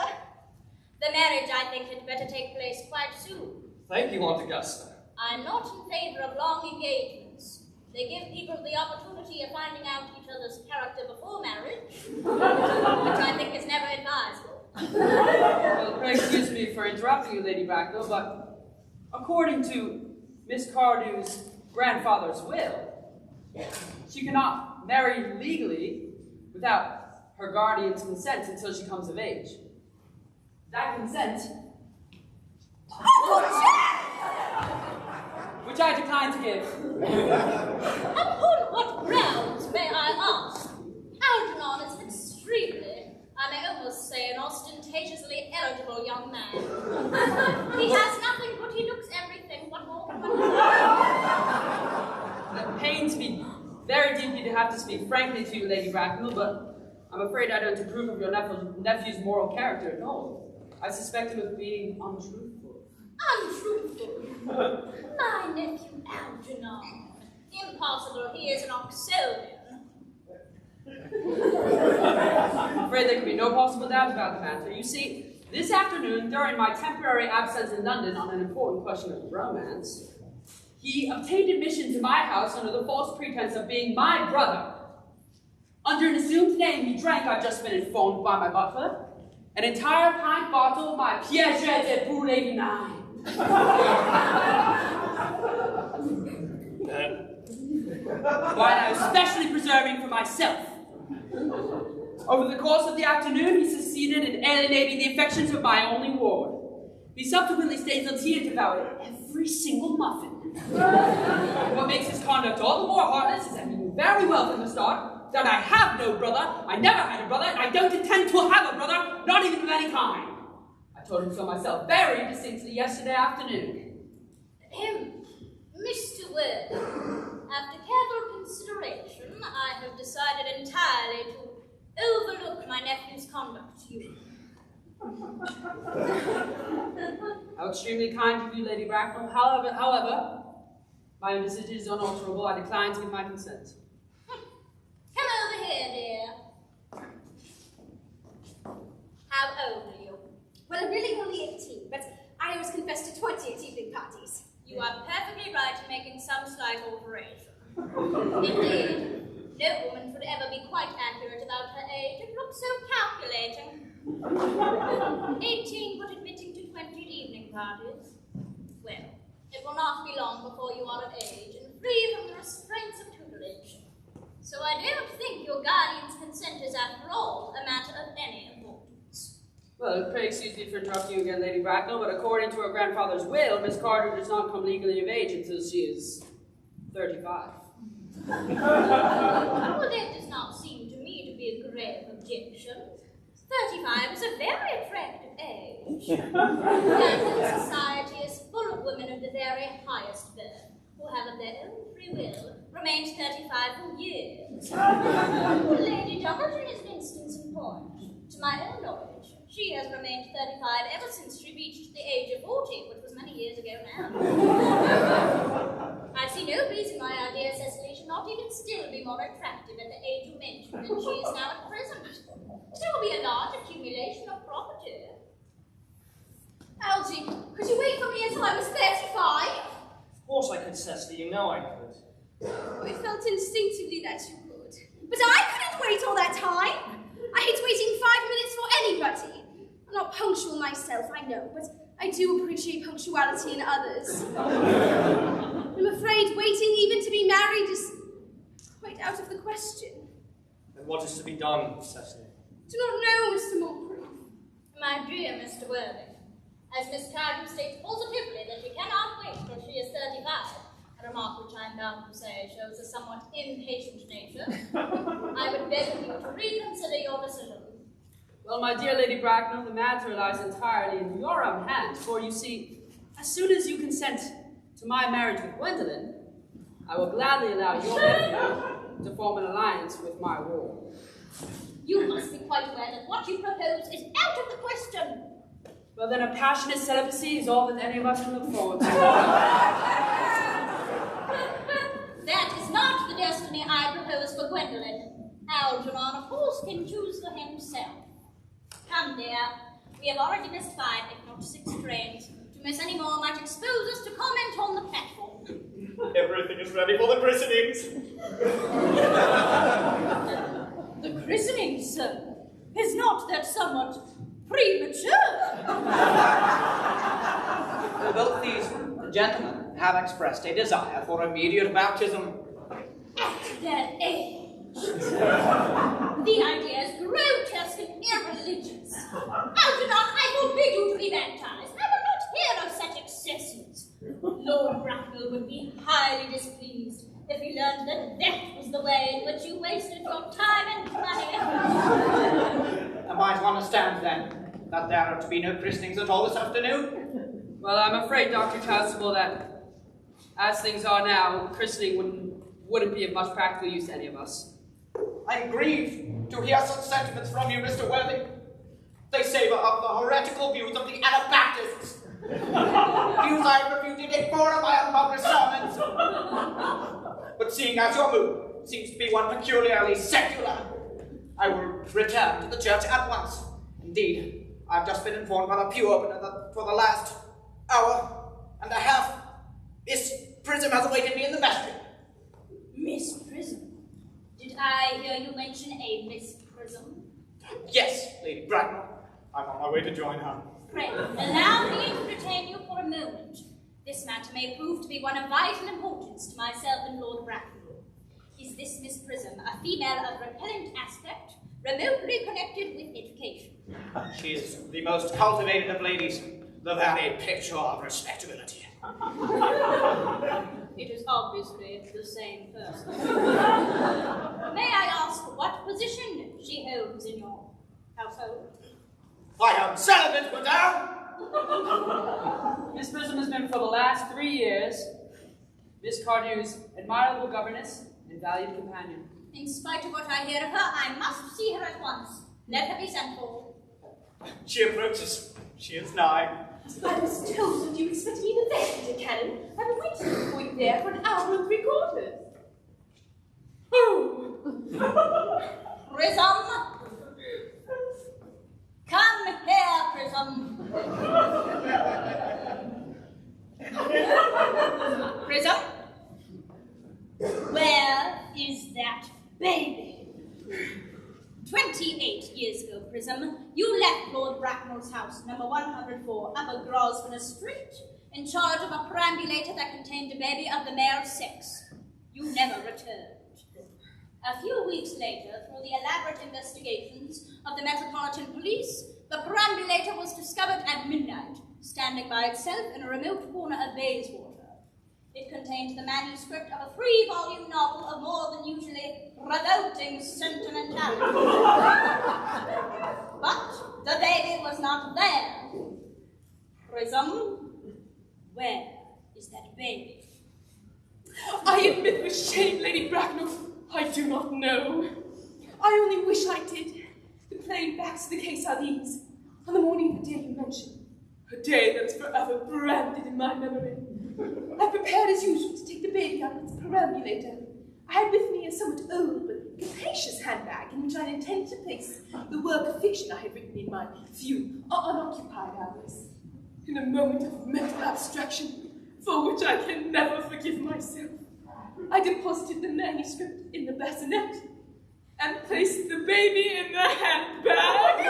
D: The marriage, I think, had better take place quite soon.
A: Thank you, Aunt Augusta.
D: I'm not in favor of long engagements. They give people the opportunity of finding out each other's character before marriage, which I think is never advisable.
C: Well, pray excuse me for interrupting you, Lady Bracknell, but according to Miss Cardew's grandfather's will, she cannot marry legally without her guardian's consent until she comes of age. That consent, which I decline to give.
D: Upon what grounds, may I ask? Algernon is an extremely, I may almost say an ostentatiously eligible young man. He has nothing, but he looks everything but more than
C: It pains me very deeply to have to speak frankly to you, Lady Bracknell, but I'm afraid I don't approve of your nephew's moral character at all. I suspect him of being untruthful.
D: Untruthful? My nephew Algernon. Impossible, he is an Oxonian.
C: I'm afraid there can be no possible doubt about the matter. You see, this afternoon, during my temporary absence in London on an important question of romance, he obtained admission to my house under the false pretense of being my brother. Under an assumed name, he drank, I've just been informed by my butler, an entire pint bottle of my Piaget de Poule 89. Wine I was specially preserving for myself. Over the course of the afternoon, he succeeded in alienating the affections of my only ward. He subsequently states that he had devoured every single muffin. What makes his conduct all the more heartless is that he knew very well from the start that I have no brother, I never had a brother, and I don't intend to have a brother, not even of any kind. I told him so myself very distinctly yesterday afternoon.
D: Mr. Worthing, after careful consideration, I have decided entirely to overlook my nephew's conduct to you.
C: How extremely kind of you, Lady Bracknell. However, my own decision is unalterable. I decline to give my consent.
D: Come over here, dear.
M: How old are you? Well, I'm really only 18, but I always confess to 20 at evening parties.
D: You are perfectly right in making some slight alteration. Indeed, no woman could ever be quite accurate about her age. It looks so calculating. 18, but admitting to 20 evening parties. Well, it will not be long before you are of age and free from the restraints of tutelage. So I don't think your guardian's consent is, after all, a matter of any importance.
C: Well, pray excuse me for interrupting you again, Lady Bracknell, but according to her grandfather's will, Miss Carter does not come legally of age until she is 35.
D: Well, that does not seem to me to be a grave objection. 35 is a very attractive age. And society is full of women of the very highest birth, who have of their own free will remained 35 for years. Lady Doubleton is an instance in point. To my own knowledge, she has remained 35 ever since she reached the age of 40, which was many years ago now. I see no reason why our dear Cecily should not even still be more attractive at the age you mentioned than she is now at present. There will be a large accumulation of property.
M: Algy, could you wait for me until I was 35?
A: Of course I could, Cecily. You know I could.
M: I felt instinctively that you could. But I couldn't wait all that time. I hate waiting 5 minutes for anybody. I'm not punctual myself, I know, but I do appreciate punctuality in others. I'm afraid waiting even to be married is quite out of the question.
A: And what is to be done, Cecily?
M: Do not know, Mr. Moncrief.
D: My dear Mr. Worthing, as Miss Carter states positively that she cannot wait till she is 35, a remark which I am bound to say shows a somewhat impatient nature, I would beg of you to reconsider your decision.
C: Well, my dear Lady Bracknell, the matter lies entirely in your own hands, for you see, as soon as you consent to my marriage with Gwendolen, I will gladly allow your nephew to form an alliance with my ward.
D: You must be quite aware that what you propose is out of the question.
C: Well, then a passionate celibacy is all that any of us can look forward to.
D: That is not the destiny I propose for Gwendolen. Algernon, of course, can choose for himself. Come, dear, we have already missed 5, if not 6 trains. To miss any more might expose us to comment on the platform.
G: Everything is ready for the christenings.
D: The christening, sir, is not that somewhat premature?
H: Both these gentlemen have expressed a desire for immediate baptism.
D: At that age. The idea is grotesque and irreligious. Algernon, I forbid you to be baptized. I will not hear of such excesses. Lord Bracknell would be highly displeased if he learned that that was the way in which you wasted your time and money.
H: Am I to understand, then, that there are to be no christenings at all this afternoon?
C: Well, I'm afraid, Dr. Constable, that as things are now, christening wouldn't be of much practical use to any of us.
H: I am grieved to hear such sentiments from you, Mr. Worthing. They savor of the heretical views of the Anabaptists. Views I have refuted in 4 of my unpublished sermons. But seeing as your mood seems to be one peculiarly secular, I will return to the church at once. Indeed, I've just been informed by the pew opener that for the last hour and a half, Miss Prism has awaited me in the vestry.
D: Miss Prism? Did I hear you mention a Miss Prism?
G: Yes, Lady Bracknell. I'm on my way to join her.
D: Pray, allow me to detain you for a moment. This matter may prove to be one of vital importance to myself and Lord Bracknell. Is this Miss Prism a female of repellent aspect, remotely connected with education?
H: She is the most cultivated of ladies, the very picture of respectability.
D: It is obviously the same person. May I ask what position she holds in your household?
H: I am celibate, madame!
C: Miss Prism has been for the last 3 years Miss Cardew's admirable governess and valued companion.
D: In spite of what I hear of her, I must see her at once. Let her be sent for.
G: She approaches. She is nigh.
F: I was told that you expected me in the vestry, Canon. I've been waiting for you there for an hour and 3/4.
D: Prism! Come Prism? Where is that baby? 28 years ago, Prism, you left Lord Bracknell's house, number 104, Upper Grosvenor Street, in charge of a perambulator that contained a baby of the male sex. You never returned. A few weeks later, through the elaborate investigations of the Metropolitan Police, the perambulator was discovered at midnight, standing by itself in a remote corner of Bayswater. It contained the manuscript of a 3-volume novel of more than usually revolting sentimentality. But the baby was not there. Prism, where is that baby?
F: I admit with shame, Lady Bracknell, I do not know. I only wish I did. The plain facts of the case are these. On the morning of the day you mentioned, a day that is forever branded in my memory, I prepared as usual to take the baby out of its perambulator. I had with me a somewhat old but capacious handbag in which I intended to place the work of fiction I had written in my few unoccupied hours. In a moment of mental abstraction, for which I can never forgive myself, I deposited the manuscript in the bassinet and placed the baby in the handbag.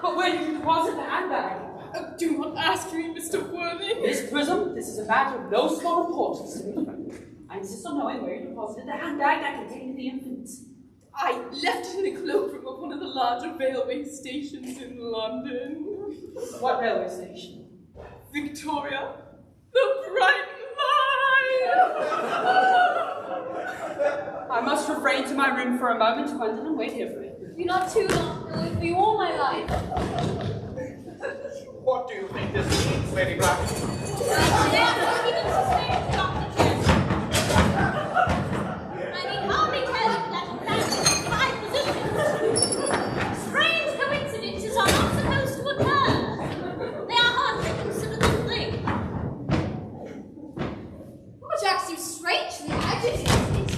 C: But where did you deposit the handbag?
F: Oh, do not ask me, Mr. Worthing.
C: Miss Prism, this is a matter of no small importance to me. I insist on knowing where you deposited the handbag that contained the infant.
F: I left it in the cloakroom of one of the larger railway stations in London.
C: What railway station?
F: Victoria, the Brighton Line!
C: I must refrain to my room for a moment, Gwendolyn, and wait here for me.
E: You're not too long. I'll live for you all my life.
G: What do you think this means, Lady Bracknell?
D: I need hardly tell you that a planet has 5 positions. Strange coincidences are not supposed to occur. They are hardly considered a thing.
M: What acts you strangely agitated?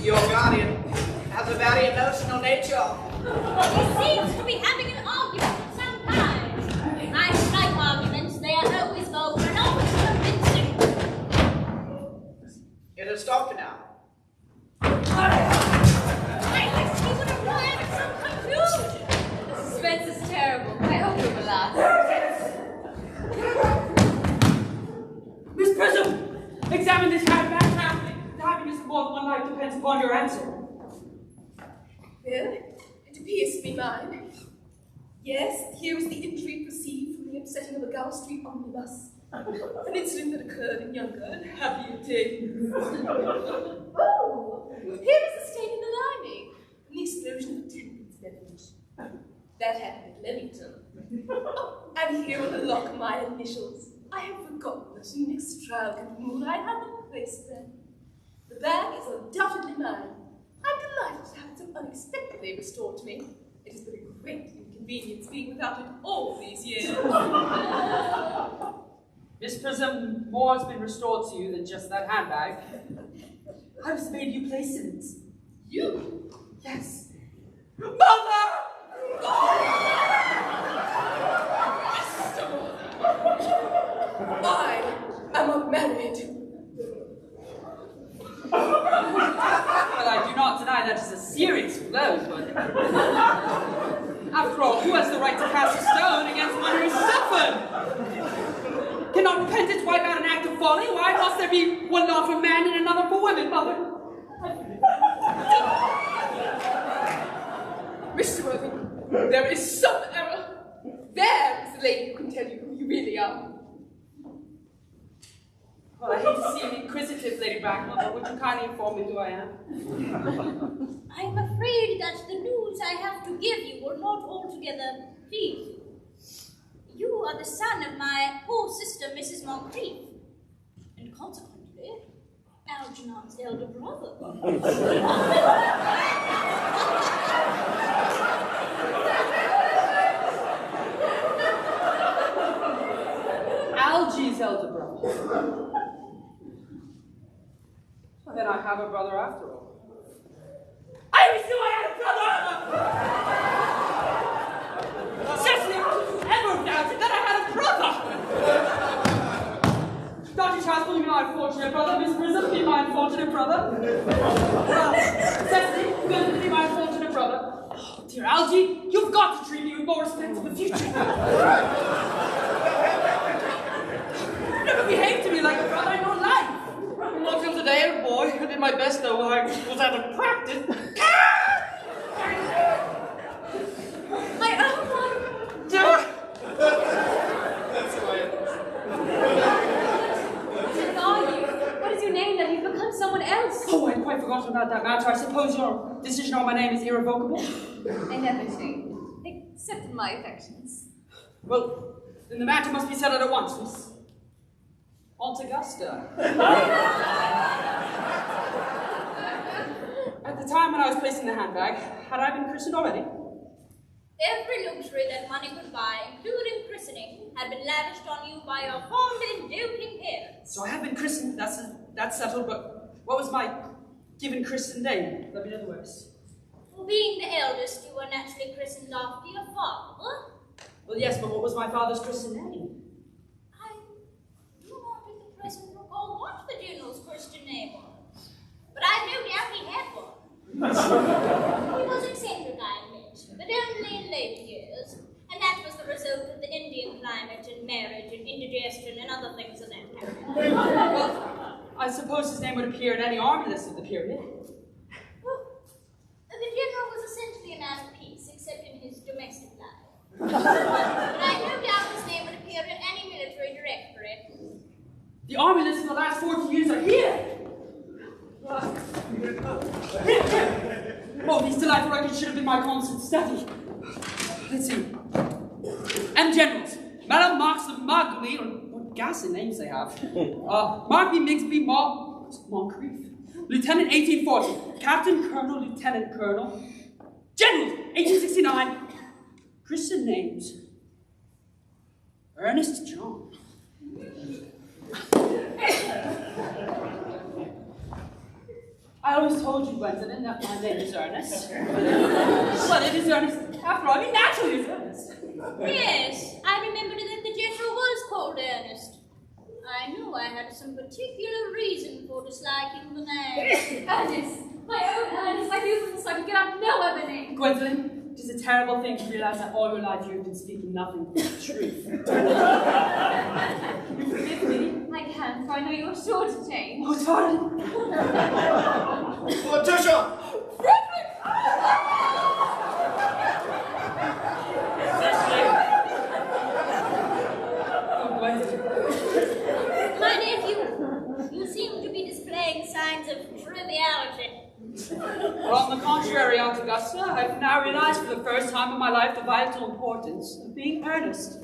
H: Your guardian has a very emotional nature.
D: He seems to be having an argument of some kind. I like arguments. They are always vulgar and always convincing.
H: It has stopped now.
D: I wish he would arrive at some conclusion.
E: The suspense is terrible. I hope it will last.
C: Miss Prism, examine this handbag carefully. The happiness of more than one life depends upon your answer.
F: Well, it appears to be mine. Yes, here was the injury perceived from the upsetting of a Gower Street omnibus. An incident that occurred in younger and happier days. Oh, here is the stain in the lining from the explosion of a temperance beverage. That happened at Leamington. Oh, and here on the lock my initials. I have forgotten that in an extravagant mood I had them placed there. The bag is undoubtedly mine. I'm delighted to have it so unexpectedly restored to me. It has been a great inconvenience being without it all these years.
C: Miss Prism, more has been restored to you than just that handbag. I was made you place in it.
F: You?
C: Yes. Mother!
F: I am unmarried.
C: Well, I do not deny that is a serious blow, but... After all, who has the right to cast a stone against one who has suffered? Cannot repentance wipe out an act of folly? Why must there be one law for men and another for women, Mother?
F: Mr. Worthing, there is some error. There is the lady who can tell you who you really are.
C: Well, I hate to seem inquisitive, Lady Bracknell, but would you kindly inform me who I am?
D: I'm afraid that the news I have to give you will not altogether please you. You are the son of my poor sister, Mrs. Moncrief, and consequently, Algernon's elder brother.
C: Algy's elder brother. Well, then I have a brother after all. I always knew I had a brother! Cecily! brother. Cecily, you're going to be my unfortunate brother. Oh, dear Algie, you've got to treat me with more respect in the future. You never behaved to me like a brother in your life.
A: Not till today, old boy. I did my best, though. I was out of practice.
M: My own one.
E: Who are you? What is your name that you've become someone else?
C: Oh, I'd quite forgotten about that matter. I suppose your decision on my name is irrevocable?
E: I never change, except in my affections.
C: Well, then the matter must be settled at once, Miss Aunt Augusta. At the time when I was placing the handbag, had I been christened already?
D: Every luxury that money could buy, including christening, had been lavished on you by your fond and doting parents.
C: So I have been christened, that's settled, but what was my given christened name? Let me know the worst.
D: For being the eldest, you were naturally christened after your father.
C: Well, yes, but what was my father's christened name?
D: I do not at the present recall what the general's Christian name was, but I've no doubt he had one. He was eccentric, I admit, but only in later years, and that was the result of the Indian climate and marriage and indigestion and other things of that kind.
C: Well, I suppose his name would appear in any army list of the period.
D: Well, the general was essentially a man of peace, except in his domestic life. But I have no doubt his name would appear in any military directory.
C: The army list for the last 40 years are here! Oh, these delightful records should have been my constant study. Let's see. M. Generals. Madame Marx of Marguerite, or what ghastly names they have. Mark B. Migsby, Moncrief. Lieutenant 1840. Captain, Colonel, Lieutenant, Colonel. General 1869. Christian names. Ernest John. I always told you, Gwendolyn, that my name is Ernest. But it is Ernest. After all, I mean, naturally it's Ernest.
D: Yes, I remembered that the general was called Ernest. I knew I had some particular reason for disliking the name.
E: Ernest! My own Ernest! I knew from the start you could have no other name.
C: Gwendolyn, it is a terrible thing to realize that all your life you have been speaking nothing but the truth. You forgive me?
E: I can, for I know you are sure to change.
C: Oh, darling!
K: Letitia!
E: Frederick!
C: Oh, Gwendolyn.
D: My nephew, you seem to be displaying signs of triviality.
C: Well, on the contrary, Aunt Augusta, I've now realized for the first time in my life the vital importance of being earnest.